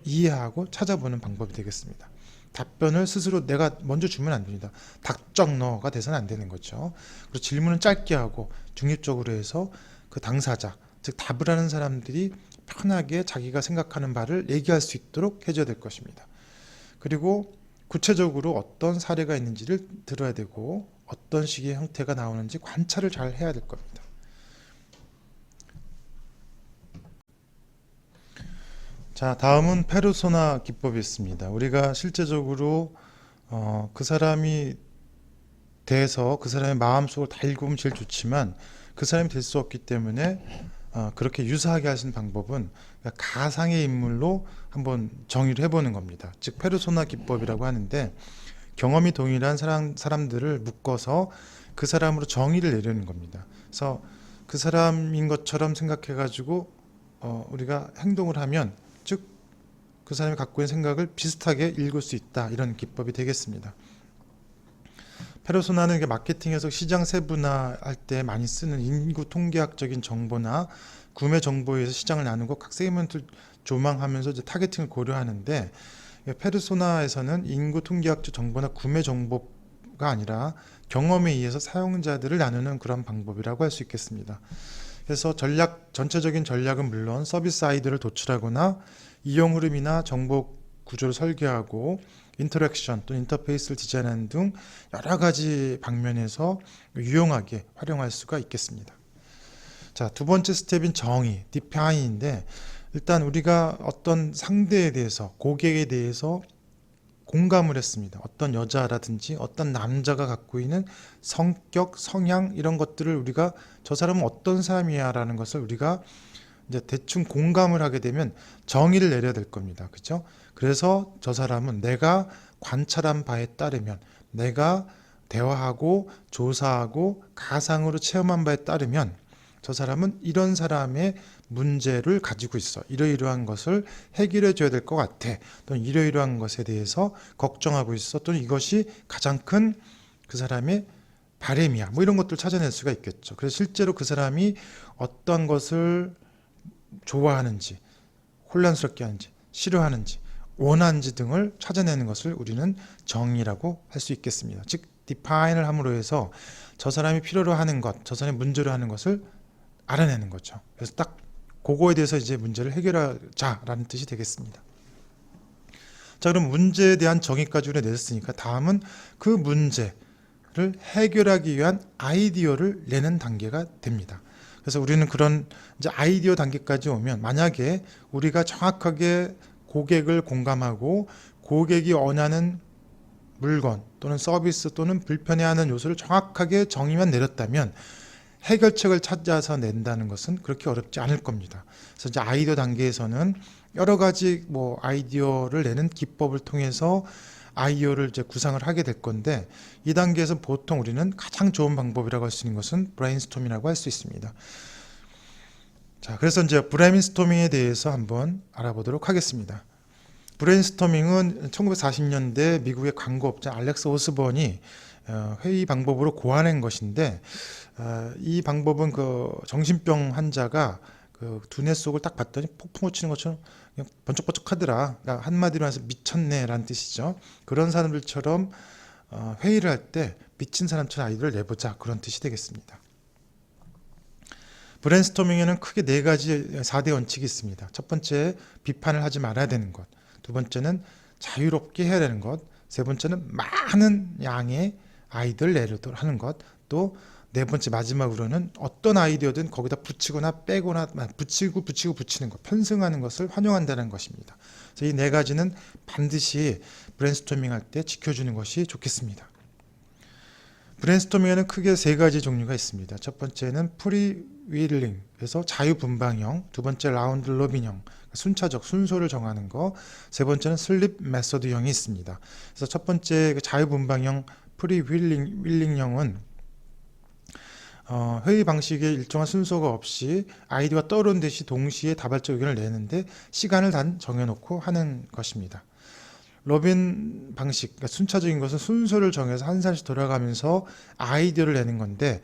Speaker 1: 이해하고 찾아보는 방법이 되겠습니다. 답변을 스스로 내가 먼저 주면 안 됩니다. 답정너가 돼서는 안 되는 거죠. 그리고 질문은 짧게 하고 중립적으로 해서 그 당사자, 즉 답을 하는 사람들이 편하게 자기가 생각하는 바를 얘기할 수 있도록 해줘야 될 것입니다. 그리고 구체적으로 어떤 사례가 있는지를 들어야 되고 어떤 식의 형태가 나오는지 관찰을 잘 해야 될 겁니다. 자, 다음은 페르소나 기법이 있습니다. 우리가 실제적으로 그 사람이 돼서 그 사람의 마음속을 다 읽으면 제일 좋지만 그 사람이 될 수 없기 때문에 그렇게 유사하게 하시는 방법은 가상의 인물로 한번 정의를 해보는 겁니다. 즉 페르소나 기법이라고 하는데 경험이 동일한 사람들을 묶어서 그 사람으로 정의를 내리는 겁니다. 그래서 그 사람인 것처럼 생각해가지고 우리가 행동을 하면 즉 그 사람이 갖고 있는 생각을 비슷하게 읽을 수 있다. 이런 기법이 되겠습니다. 페르소나는 마케팅에서 시장 세분화할 때 많이 쓰는 인구 통계학적인 정보나 구매 정보에 의해서 시장을 나누고 각 세그먼트를 조망하면서 이제 타겟팅을 고려하는데 페르소나에서는 인구 통계학적 정보나 구매 정보가 아니라 경험에 의해서 사용자들을 나누는 그런 방법이라고 할 수 있겠습니다. 그래서 전체적인 전략은 물론 서비스 아이디어를 도출하거나 이용 흐름이나 정보 구조를 설계하고 인터랙션 또는 인터페이스를 디자인하는 등 여러 가지 방면에서 유용하게 활용할 수가 있겠습니다. 자, 두 번째 스텝인 정의, 디파인인데 일단 우리가 어떤 상대에 대해서, 고객에 대해서 공감을 했습니다. 어떤 여자라든지 어떤 남자가 갖고 있는 성격, 성향 이런 것들을 우리가 저 사람은 어떤 사람이야 라는 것을 우리가 이제 대충 공감을 하게 되면 정의를 내려야 될 겁니다. 그렇죠? 그래서 저 사람은 내가 관찰한 바에 따르면 내가 대화하고 조사하고 가상으로 체험한 바에 따르면 저 사람은 이런 사람의 문제를 가지고 있어. 이러이러한 것을 해결해 줘야 될 것 같아. 또는 이러이러한 것에 대해서 걱정하고 있어. 또는 이것이 가장 큰 그 사람의 바램이야. 이런 것들을 찾아낼 수가 있겠죠. 그래서 실제로 그 사람이 어떤 것을 좋아하는지, 혼란스럽게 하는지, 싫어하는지, 원하는지 등을 찾아내는 것을 우리는 정의라고 할 수 있겠습니다. 즉, 디파인을 함으로 해서 저 사람이 필요로 하는 것, 저 사람이 문제로 하는 것을 알아내는 거죠. 그래서 딱 그거에 대해서 이제 문제를 해결하자라는 뜻이 되겠습니다. 자, 그럼 문제에 대한 정의까지 우리가 내렸으니까 다음은 그 문제를 해결하기 위한 아이디어를 내는 단계가 됩니다. 그래서 우리는 그런 이제 아이디어 단계까지 오면, 만약에 우리가 정확하게 고객을 공감하고 고객이 원하는 물건 또는 서비스 또는 불편해하는 요소를 정확하게 정의만 내렸다면 해결책을 찾아서 낸다는 것은 그렇게 어렵지 않을 겁니다. 그래서 이제 아이디어 단계에서는 여러 가지 아이디어를 내는 기법을 통해서 아이디어를 이제 구상을 하게 될 건데, 이 단계에서 보통 우리는 가장 좋은 방법이라고 할 수 있는 것은 브레인스토밍이라고 할 수 있습니다. 자, 그래서 이제 브레인스토밍에 대해서 한번 알아보도록 하겠습니다. 브레인스토밍은 1940년대 미국의 광고업자 알렉스 오스본이 회의 방법으로 고안한 것인데, 이 방법은 그 정신병 환자가 그 두뇌 속을 딱 봤더니 폭풍을 치는 것처럼 그냥 번쩍번쩍하더라. 그러니까 한마디로 해서 미쳤네라는 뜻이죠. 그런 사람들처럼 회의를 할 때 미친 사람처럼 아이디어를 내보자, 그런 뜻이 되겠습니다. 브레인스토밍에는 크게 4가지 4대 원칙이 있습니다. 첫 번째, 비판을 하지 말아야 되는 것. 두 번째는 자유롭게 해야 되는 것. 세 번째는 많은 양의 아이디어를 내도록 하는 것. 또 네 번째, 마지막으로는 어떤 아이디어든 거기다 붙이거나 빼거나 붙이는 것, 편승하는 것을 환영한다는 것입니다. 그래서 이 4가지는 반드시 브레인스토밍 할 때 지켜주는 것이 좋겠습니다. 브레인스토밍에는 크게 3가지 종류가 있습니다. 첫 번째는 프리윌링, 그래서 자유분방형. 두 번째, 라운드 로빈형, 순차적 순서를 정하는 거. 세 번째는 슬립 메소드형이 있습니다. 그래서 첫 번째 자유분방형 프리윌링형은 회의 방식에 일정한 순서가 없이 아이디어가 떠오르는 듯이 동시에 다발적 의견을 내는데 시간을 단 정해놓고 하는 것입니다. 로빈 방식, 그러니까 순차적인 것은 순서를 정해서 한 사람씩 돌아가면서 아이디어를 내는 건데,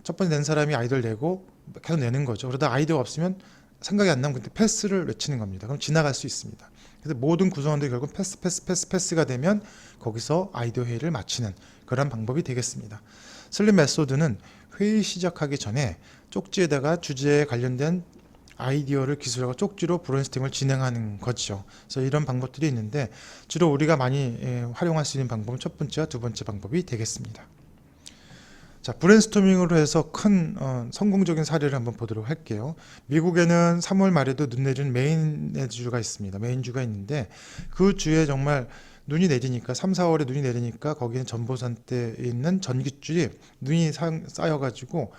Speaker 1: 첫 번째 낸 사람이 아이디어를 내고 계속 내는 거죠. 그러다 아이디어가 없으면 생각이 안 나면 그때 패스를 외치는 겁니다. 그럼 지나갈 수 있습니다. 그래서 모든 구성원들이 결국 패스가 되면 거기서 아이디어 회의를 마치는 그런 방법이 되겠습니다. 슬립 메소드는 회의 시작하기 전에 쪽지에다가 주제에 관련된 아이디어를 기술하고 쪽지로 브레인스토밍을 진행하는 거죠. 그래서 이런 방법들이 있는데, 주로 우리가 많이 활용할 수 있는 방법은 첫 번째와 두 번째 방법이 되겠습니다. 자, 브레인스토밍으로 해서 큰 성공적인 사례를 한번 보도록 할게요. 미국에는 3월 말에도 눈 내리는 메인의 주가 있습니다. 메인 주가 있는데, 그 주에 정말 눈이 내리니까 3, 4월에 눈이 내리니까 거기는 전보산대에 있는 전깃줄이 눈이 쌓여가지고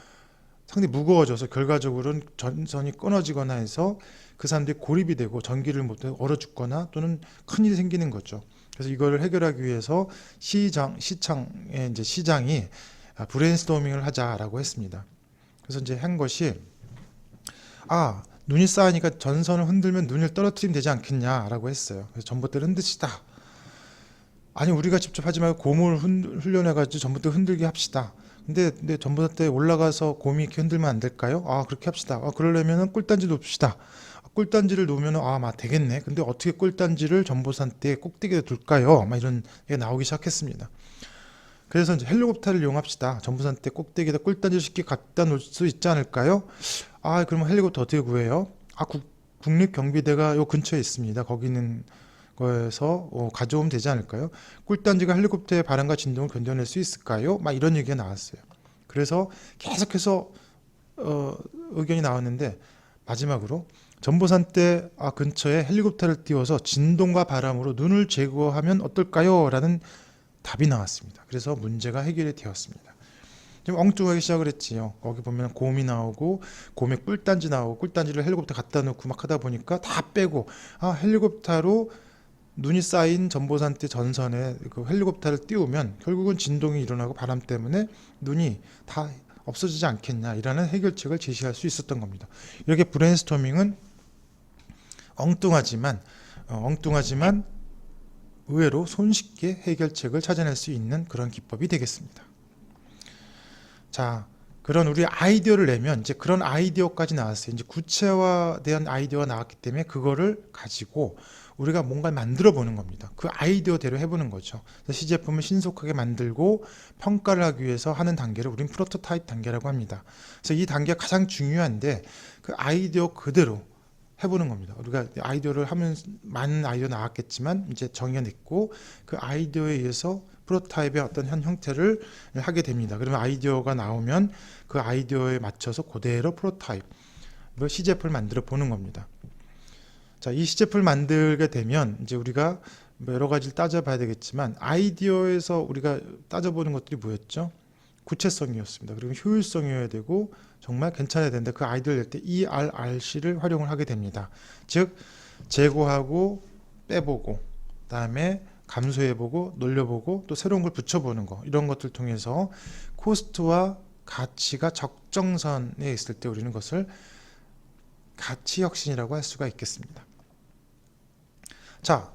Speaker 1: 상당히 무거워져서 결과적으로는 전선이 끊어지거나 해서 그 사람들이 고립이 되고 전기를 못 얼어 죽거나 또는 큰일이 생기는 거죠. 그래서 이거를 해결하기 위해서 시청의 이제 시장이 브레인스토밍을 하자라고 했습니다. 그래서 이제 한 것이, 눈이 쌓이니까 전선을 흔들면 눈을 떨어뜨리면 되지 않겠냐라고 했어요. 그래서 전봇대를 흔드시다. 아니, 우리가 직접 하지 말고 곰을 훈련해가지고 전봇대 흔들게 합시다. 근데 전봇대에 올라가서 곰이 이렇게 흔들면 안 될까요? 그렇게 합시다. 그러려면 꿀단지 놓읍시다. 꿀단지를 놓으면 되겠네. 근데 어떻게 꿀단지를 전봇대 꼭대기에 둘까요? 이런 게 나오기 시작했습니다. 그래서 이제 헬리콥터를 이용합시다. 전봇대 꼭대기에다 꿀단지를 쉽게 갖다 놓을 수 있지 않을까요? 그러면 헬리콥터 어떻게 구해요? 국립경비대가 요 근처에 있습니다. 거기 있는 거에서 가져오면 되지 않을까요? 꿀단지가 헬리콥터의 바람과 진동을 견뎌낼 수 있을까요? 이런 얘기가 나왔어요. 그래서 계속해서 의견이 나왔는데, 마지막으로 전보산대 근처에 헬리콥터를 띄워서 진동과 바람으로 눈을 제거하면 어떨까요? 라는 답이 나왔습니다. 그래서 문제가 해결이 되었습니다. 좀 엉뚱하게 시작을 했지요. 거기 보면 곰이 나오고 곰에 꿀단지 나오고 꿀단지를 헬리콥터 갖다 놓고 막 하다 보니까 다 빼고 헬리콥터로 눈이 쌓인 전보산대 전선에 그 헬리콥터를 띄우면 결국은 진동이 일어나고 바람 때문에 눈이 다 없어지지 않겠냐라는 해결책을 제시할 수 있었던 겁니다. 이렇게 브레인스토밍은 엉뚱하지만 의외로 손쉽게 해결책을 찾아낼 수 있는 그런 기법이 되겠습니다. 자, 그런 우리 아이디어를 내면 이제 그런 아이디어까지 나왔어요. 이제 구체화된 아이디어가 나왔기 때문에 그거를 가지고 우리가 뭔가 만들어 보는 겁니다. 그 아이디어대로 해보는 거죠. 그래서 시제품을 신속하게 만들고 평가를 하기 위해서 하는 단계를 우린 프로토타입 단계라고 합니다. 그래서 이 단계가 가장 중요한데 그 아이디어 그대로 해보는 겁니다. 우리가 아이디어를 하면 많은 아이디어 나왔겠지만 이제 정의가 됐고 그 아이디어에 의해서 프로토타입의 어떤 현 형태를 하게 됩니다. 그러면 아이디어가 나오면 그 아이디어에 맞춰서 그대로 프로토타입 시제품을 만들어 보는 겁니다. 자, 이 시제품을 만들게 되면 이제 우리가 여러 가지를 따져봐야 되겠지만 아이디어에서 우리가 따져보는 것들이 뭐였죠? 구체성이었습니다. 그리고 효율성이어야 되고 정말 괜찮아야 되는데 그 아이디어를 낼 때 ERRC를 활용을 하게 됩니다. 즉 제고하고 빼보고 그다음에 감소해보고 놀려보고 또 새로운 걸 붙여보는 거 이런 것들 통해서 코스트와 가치가 적정선에 있을 때 우리는 그것을 가치 혁신이라고 할 수가 있겠습니다. 자,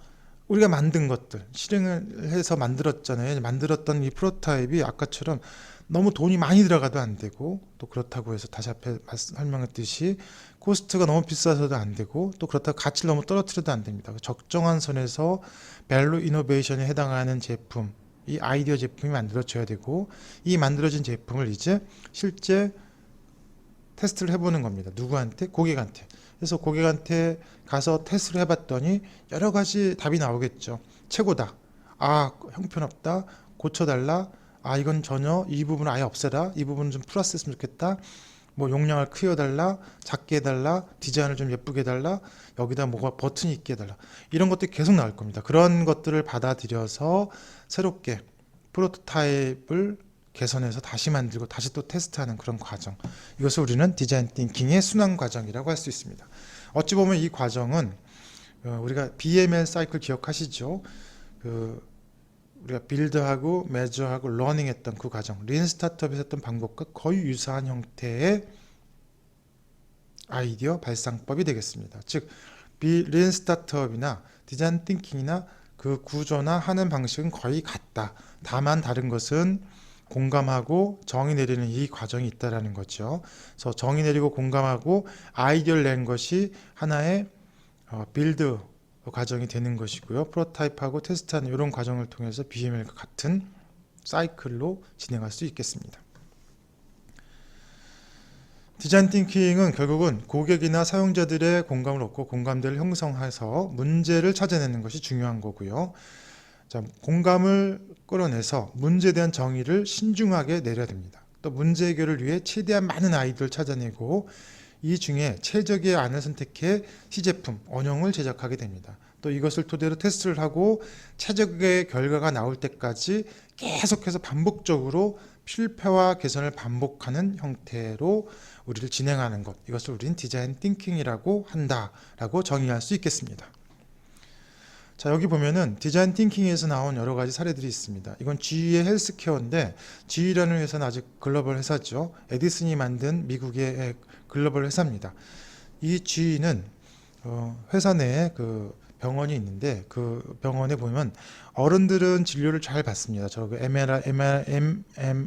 Speaker 1: 우리가 만든 것들 실행을 해서 만들었잖아요. 만들었던 이 프로토타입이 아까처럼 너무 돈이 많이 들어가도 안 되고 또 그렇다고 해서 다시 앞에 설명했듯이 코스트가 너무 비싸서도 안 되고 또 그렇다고 가치를 너무 떨어뜨려도 안 됩니다. 적정한 선에서 밸류 이노베이션에 해당하는 제품, 이 아이디어 제품이 만들어져야 되고 이 만들어진 제품을 이제 실제 테스트를 해보는 겁니다. 누구한테? 고객한테. 그래서 고객한테 가서 테스트를 해봤더니 여러 가지 답이 나오겠죠. 최고다. 아, 형편없다. 고쳐달라. 아, 이건 전혀 이 부분을 아예 없애라. 이 부분은 좀 플러스 했으면 좋겠다. 뭐 용량을 크게 해달라. 작게 해달라. 디자인을 좀 예쁘게 해달라. 여기다 뭐가 버튼이 있게 해달라. 이런 것들이 계속 나올 겁니다. 그런 것들을 받아들여서 새롭게 프로토타입을 개선해서 다시 만들고 다시 또 테스트하는 그런 과정, 이것을 우리는 디자인 띵킹의 순환 과정이라고 할 수 있습니다. 어찌 보면 이 과정은 우리가 BML 사이클 기억하시죠? 우리가 빌드하고 메저하고 러닝했던 그 과정, 린 스타트업에서 했던 방법과 거의 유사한 형태의 아이디어 발상법이 되겠습니다. 즉 린 스타트업이나 디자인 띵킹이나 그 구조나 하는 방식은 거의 같다. 다만 다른 것은 공감하고 정의 내리는 이 과정이 있다라는 거죠. 그래서 정의 내리고 공감하고 아이디어를 낸 것이 하나의 빌드 과정이 되는 것이고요. 프로토타입하고 테스트하는 이런 과정을 통해서 BML과 같은 사이클로 진행할 수 있겠습니다. 디자인 띵킹은 결국은 고객이나 사용자들의 공감을 얻고 공감대를 형성해서 문제를 찾아내는 것이 중요한 거고요. 자, 공감을 끌어내서 문제에 대한 정의를 신중하게 내려야 됩니다. 또 문제 해결을 위해 최대한 많은 아이디어를 찾아내고 이 중에 최적의 안을 선택해 시제품, 원형을 제작하게 됩니다. 또 이것을 토대로 테스트를 하고 최적의 결과가 나올 때까지 계속해서 반복적으로 실패와 개선을 반복하는 형태로 우리를 진행하는 것, 이것을 우리는 디자인 띵킹이라고 한다라고 정의할 수 있겠습니다. 자, 여기 보면은 디자인 띵킹에서 나온 여러 가지 사례들이 있습니다. 이건 GE의 헬스케어인데 GE라는 회사는 아직 글로벌 회사죠. 에디슨이 만든 미국의 글로벌 회사입니다. 이 GE는 회사 내에 그 병원이 있는데 그 병원에 보면 어른들은 진료를 잘 받습니다. 저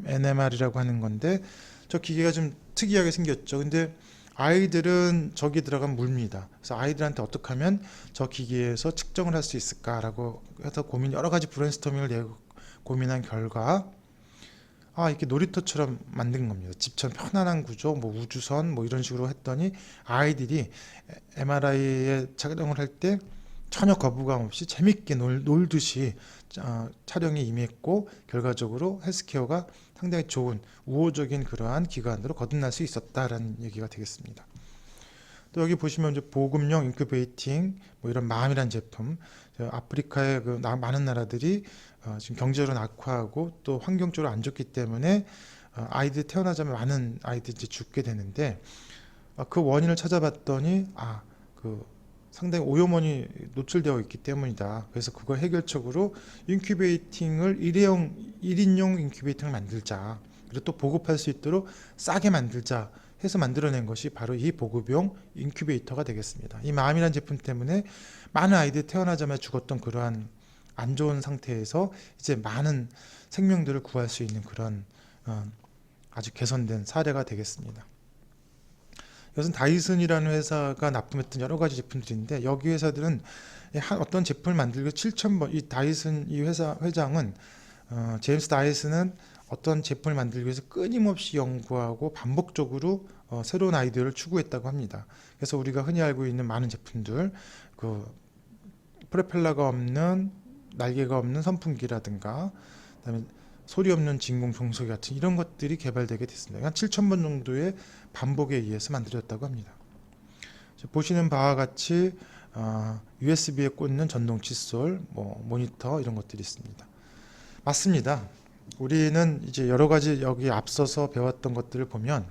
Speaker 1: NMR이라고 하는 건데 저 기계가 좀 특이하게 생겼죠. 근데 아이들은 저기 들어가면 물립니다. 그래서 아이들한테 어떻게 하면 저 기계에서 측정을 할 수 있을까라고 해서 여러 가지 브레인스토밍을 내고 고민한 결과 이렇게 놀이터처럼 만든 겁니다. 집처럼 편안한 구조, 뭐 우주선 뭐 이런 식으로 했더니 아이들이 MRI에 착용을 할 때 전혀 거부감 없이 재밌게 놀듯이 촬영에 임했고 결과적으로 헬스케어가 상당히 좋은 우호적인 그러한 기관으로 거듭날 수 있었다라는 얘기가 되겠습니다. 또 여기 보시면 이제 보급용 인큐베이팅 뭐 이런 맘이란 제품, 아프리카의 그 많은 나라들이 지금 경제적으로 낙후하고 또 환경적으로 안 좋기 때문에 아이들이 태어나자마자 많은 아이들이 이제 죽게 되는데 그 원인을 찾아봤더니 그 상당히 오염원이 노출되어 있기 때문이다. 그래서 그걸 해결책으로 인큐베이팅을 1인용 인큐베이팅을 만들자. 그리고 또 보급할 수 있도록 싸게 만들자 해서 만들어낸 것이 바로 이 보급용 인큐베이터가 되겠습니다. 이 맘이라는 제품 때문에 많은 아이들이 태어나자마자 죽었던 그러한 안 좋은 상태에서 이제 많은 생명들을 구할 수 있는 그런 아주 개선된 사례가 되겠습니다. 이것은 다이슨이라는 회사가 납품했던 여러 가지 제품들인데, 여기 회사들은 어떤 제품을 만들고 7,000번, 이 다이슨 이 회사 회장은 제임스 다이슨은 어떤 제품을 만들기 위해서 끊임없이 연구하고 반복적으로 새로운 아이디어를 추구했다고 합니다. 그래서 우리가 흔히 알고 있는 많은 제품들, 그 프로펠러가 없는, 날개가 없는 선풍기라든가, 그다음에 소리 없는 진공 청소기 같은 이런 것들이 개발되게 됐습니다. 한 7,000번 정도의 반복에 의해서 만들어졌다고 합니다. 보시는 바와 같이 USB에 꽂는 전동 칫솔, 모니터 이런 것들이 있습니다. 맞습니다. 우리는 이제 여러 가지 여기 앞서서 배웠던 것들을 보면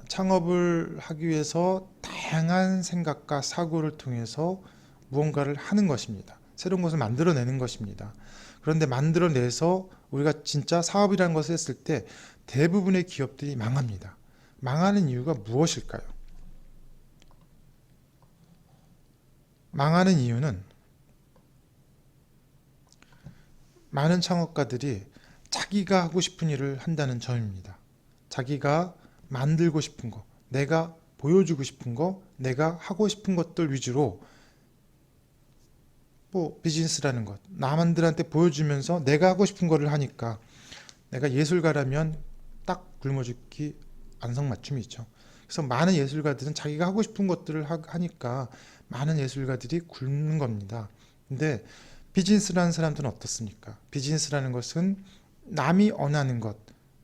Speaker 1: 창업을 하기 위해서 다양한 생각과 사고를 통해서 무언가를 하는 것입니다. 새로운 것을 만들어내는 것입니다. 그런데 만들어내서 우리가 진짜 사업이라는 것을 했을 때 대부분의 기업들이 망합니다. 망하는 이유가 무엇일까요? 망하는 이유는 많은 창업가들이 자기가 하고 싶은 일을 한다는 점입니다. 자기가 만들고 싶은 거, 내가 보여주고 싶은 거, 내가 하고 싶은 것들 위주로 비즈니스라는 것, 남들한테 보여주면서 내가 하고 싶은 거를 하니까, 내가 예술가라면 딱 굶어 죽기 안성맞춤이죠. 그래서 많은 예술가들은 자기가 하고 싶은 것들을 하니까 많은 예술가들이 굶는 겁니다. 근데 비즈니스라는 사람들은 어떻습니까? 비즈니스라는 것은 남이 원하는 것,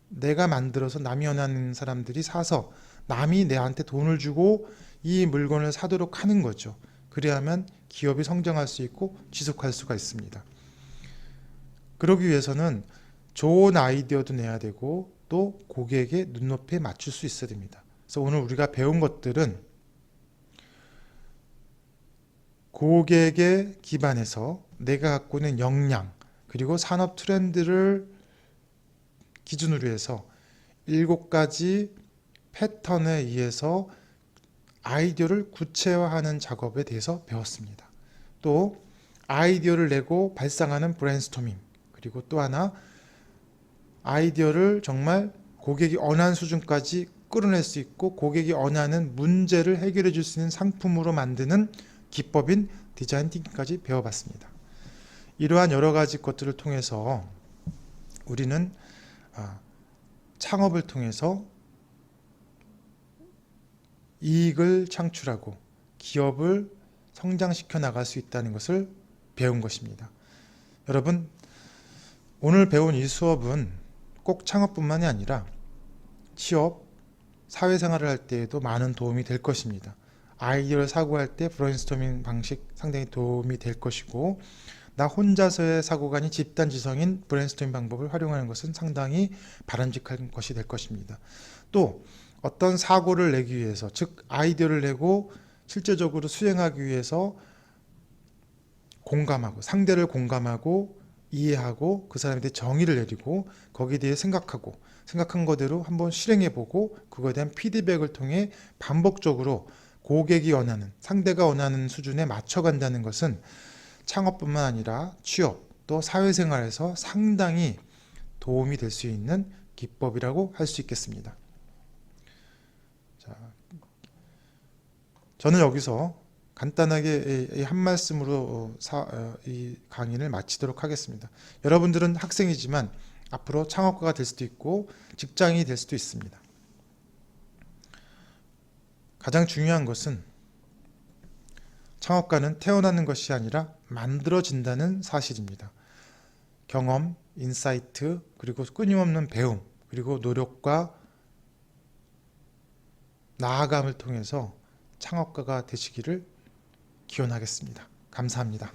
Speaker 1: 내가 만들어서 남이 원하는 사람들이 사서 남이 내한테 돈을 주고 이 물건을 사도록 하는 거죠. 그래야만 기업이 성장할 수 있고 지속할 수가 있습니다. 그러기 위해서는 좋은 아이디어도 내야 되고 또 고객의 눈높이에 맞출 수 있어야 됩니다. 그래서 오늘 우리가 배운 것들은 고객에 기반해서 내가 갖고 있는 역량, 그리고 산업 트렌드를 기준으로 해서 7가지 패턴에 의해서 아이디어를 구체화하는 작업에 대해서 배웠습니다. 또 아이디어를 내고 발상하는 브레인스토밍, 그리고 또 하나 아이디어를 정말 고객이 원하는 수준까지 끌어낼 수 있고 고객이 원하는 문제를 해결해 줄 수 있는 상품으로 만드는 기법인 디자인 띵킹까지 배워봤습니다. 이러한 여러 가지 것들을 통해서 우리는 창업을 통해서 이익을 창출하고 기업을 성장시켜 나갈 수 있다는 것을 배운 것입니다. 여러분, 오늘 배운 이 수업은 꼭 창업뿐만이 아니라 취업, 사회생활을 할 때에도 많은 도움이 될 것입니다. 아이디어를 사고할 때 브레인스토밍 방식 상당히 도움이 될 것이고, 나 혼자서의 사고가 아닌 집단지성인 브레인스토밍 방법을 활용하는 것은 상당히 바람직한 것이 될 것입니다. 또 어떤 사고를 내기 위해서, 즉 아이디어를 내고 실제적으로 수행하기 위해서 공감하고, 상대를 공감하고 이해하고 그 사람에 대해 정의를 내리고 거기에 대해 생각하고, 생각한 거대로 한번 실행해보고 그거에 대한 피드백을 통해 반복적으로 고객이 원하는, 상대가 원하는 수준에 맞춰간다는 것은 창업뿐만 아니라 취업, 또 사회생활에서 상당히 도움이 될 수 있는 기법이라고 할 수 있겠습니다. 자, 저는 여기서 간단하게 한 말씀으로 이 강의를 마치도록 하겠습니다. 여러분들은 학생이지만 앞으로 창업가가 될 수도 있고 직장인이 될 수도 있습니다. 가장 중요한 것은 창업가는 태어나는 것이 아니라 만들어진다는 사실입니다. 경험, 인사이트, 그리고 끊임없는 배움, 그리고 노력과 나아감을 통해서 창업가가 되시기를 기원하겠습니다. 감사합니다.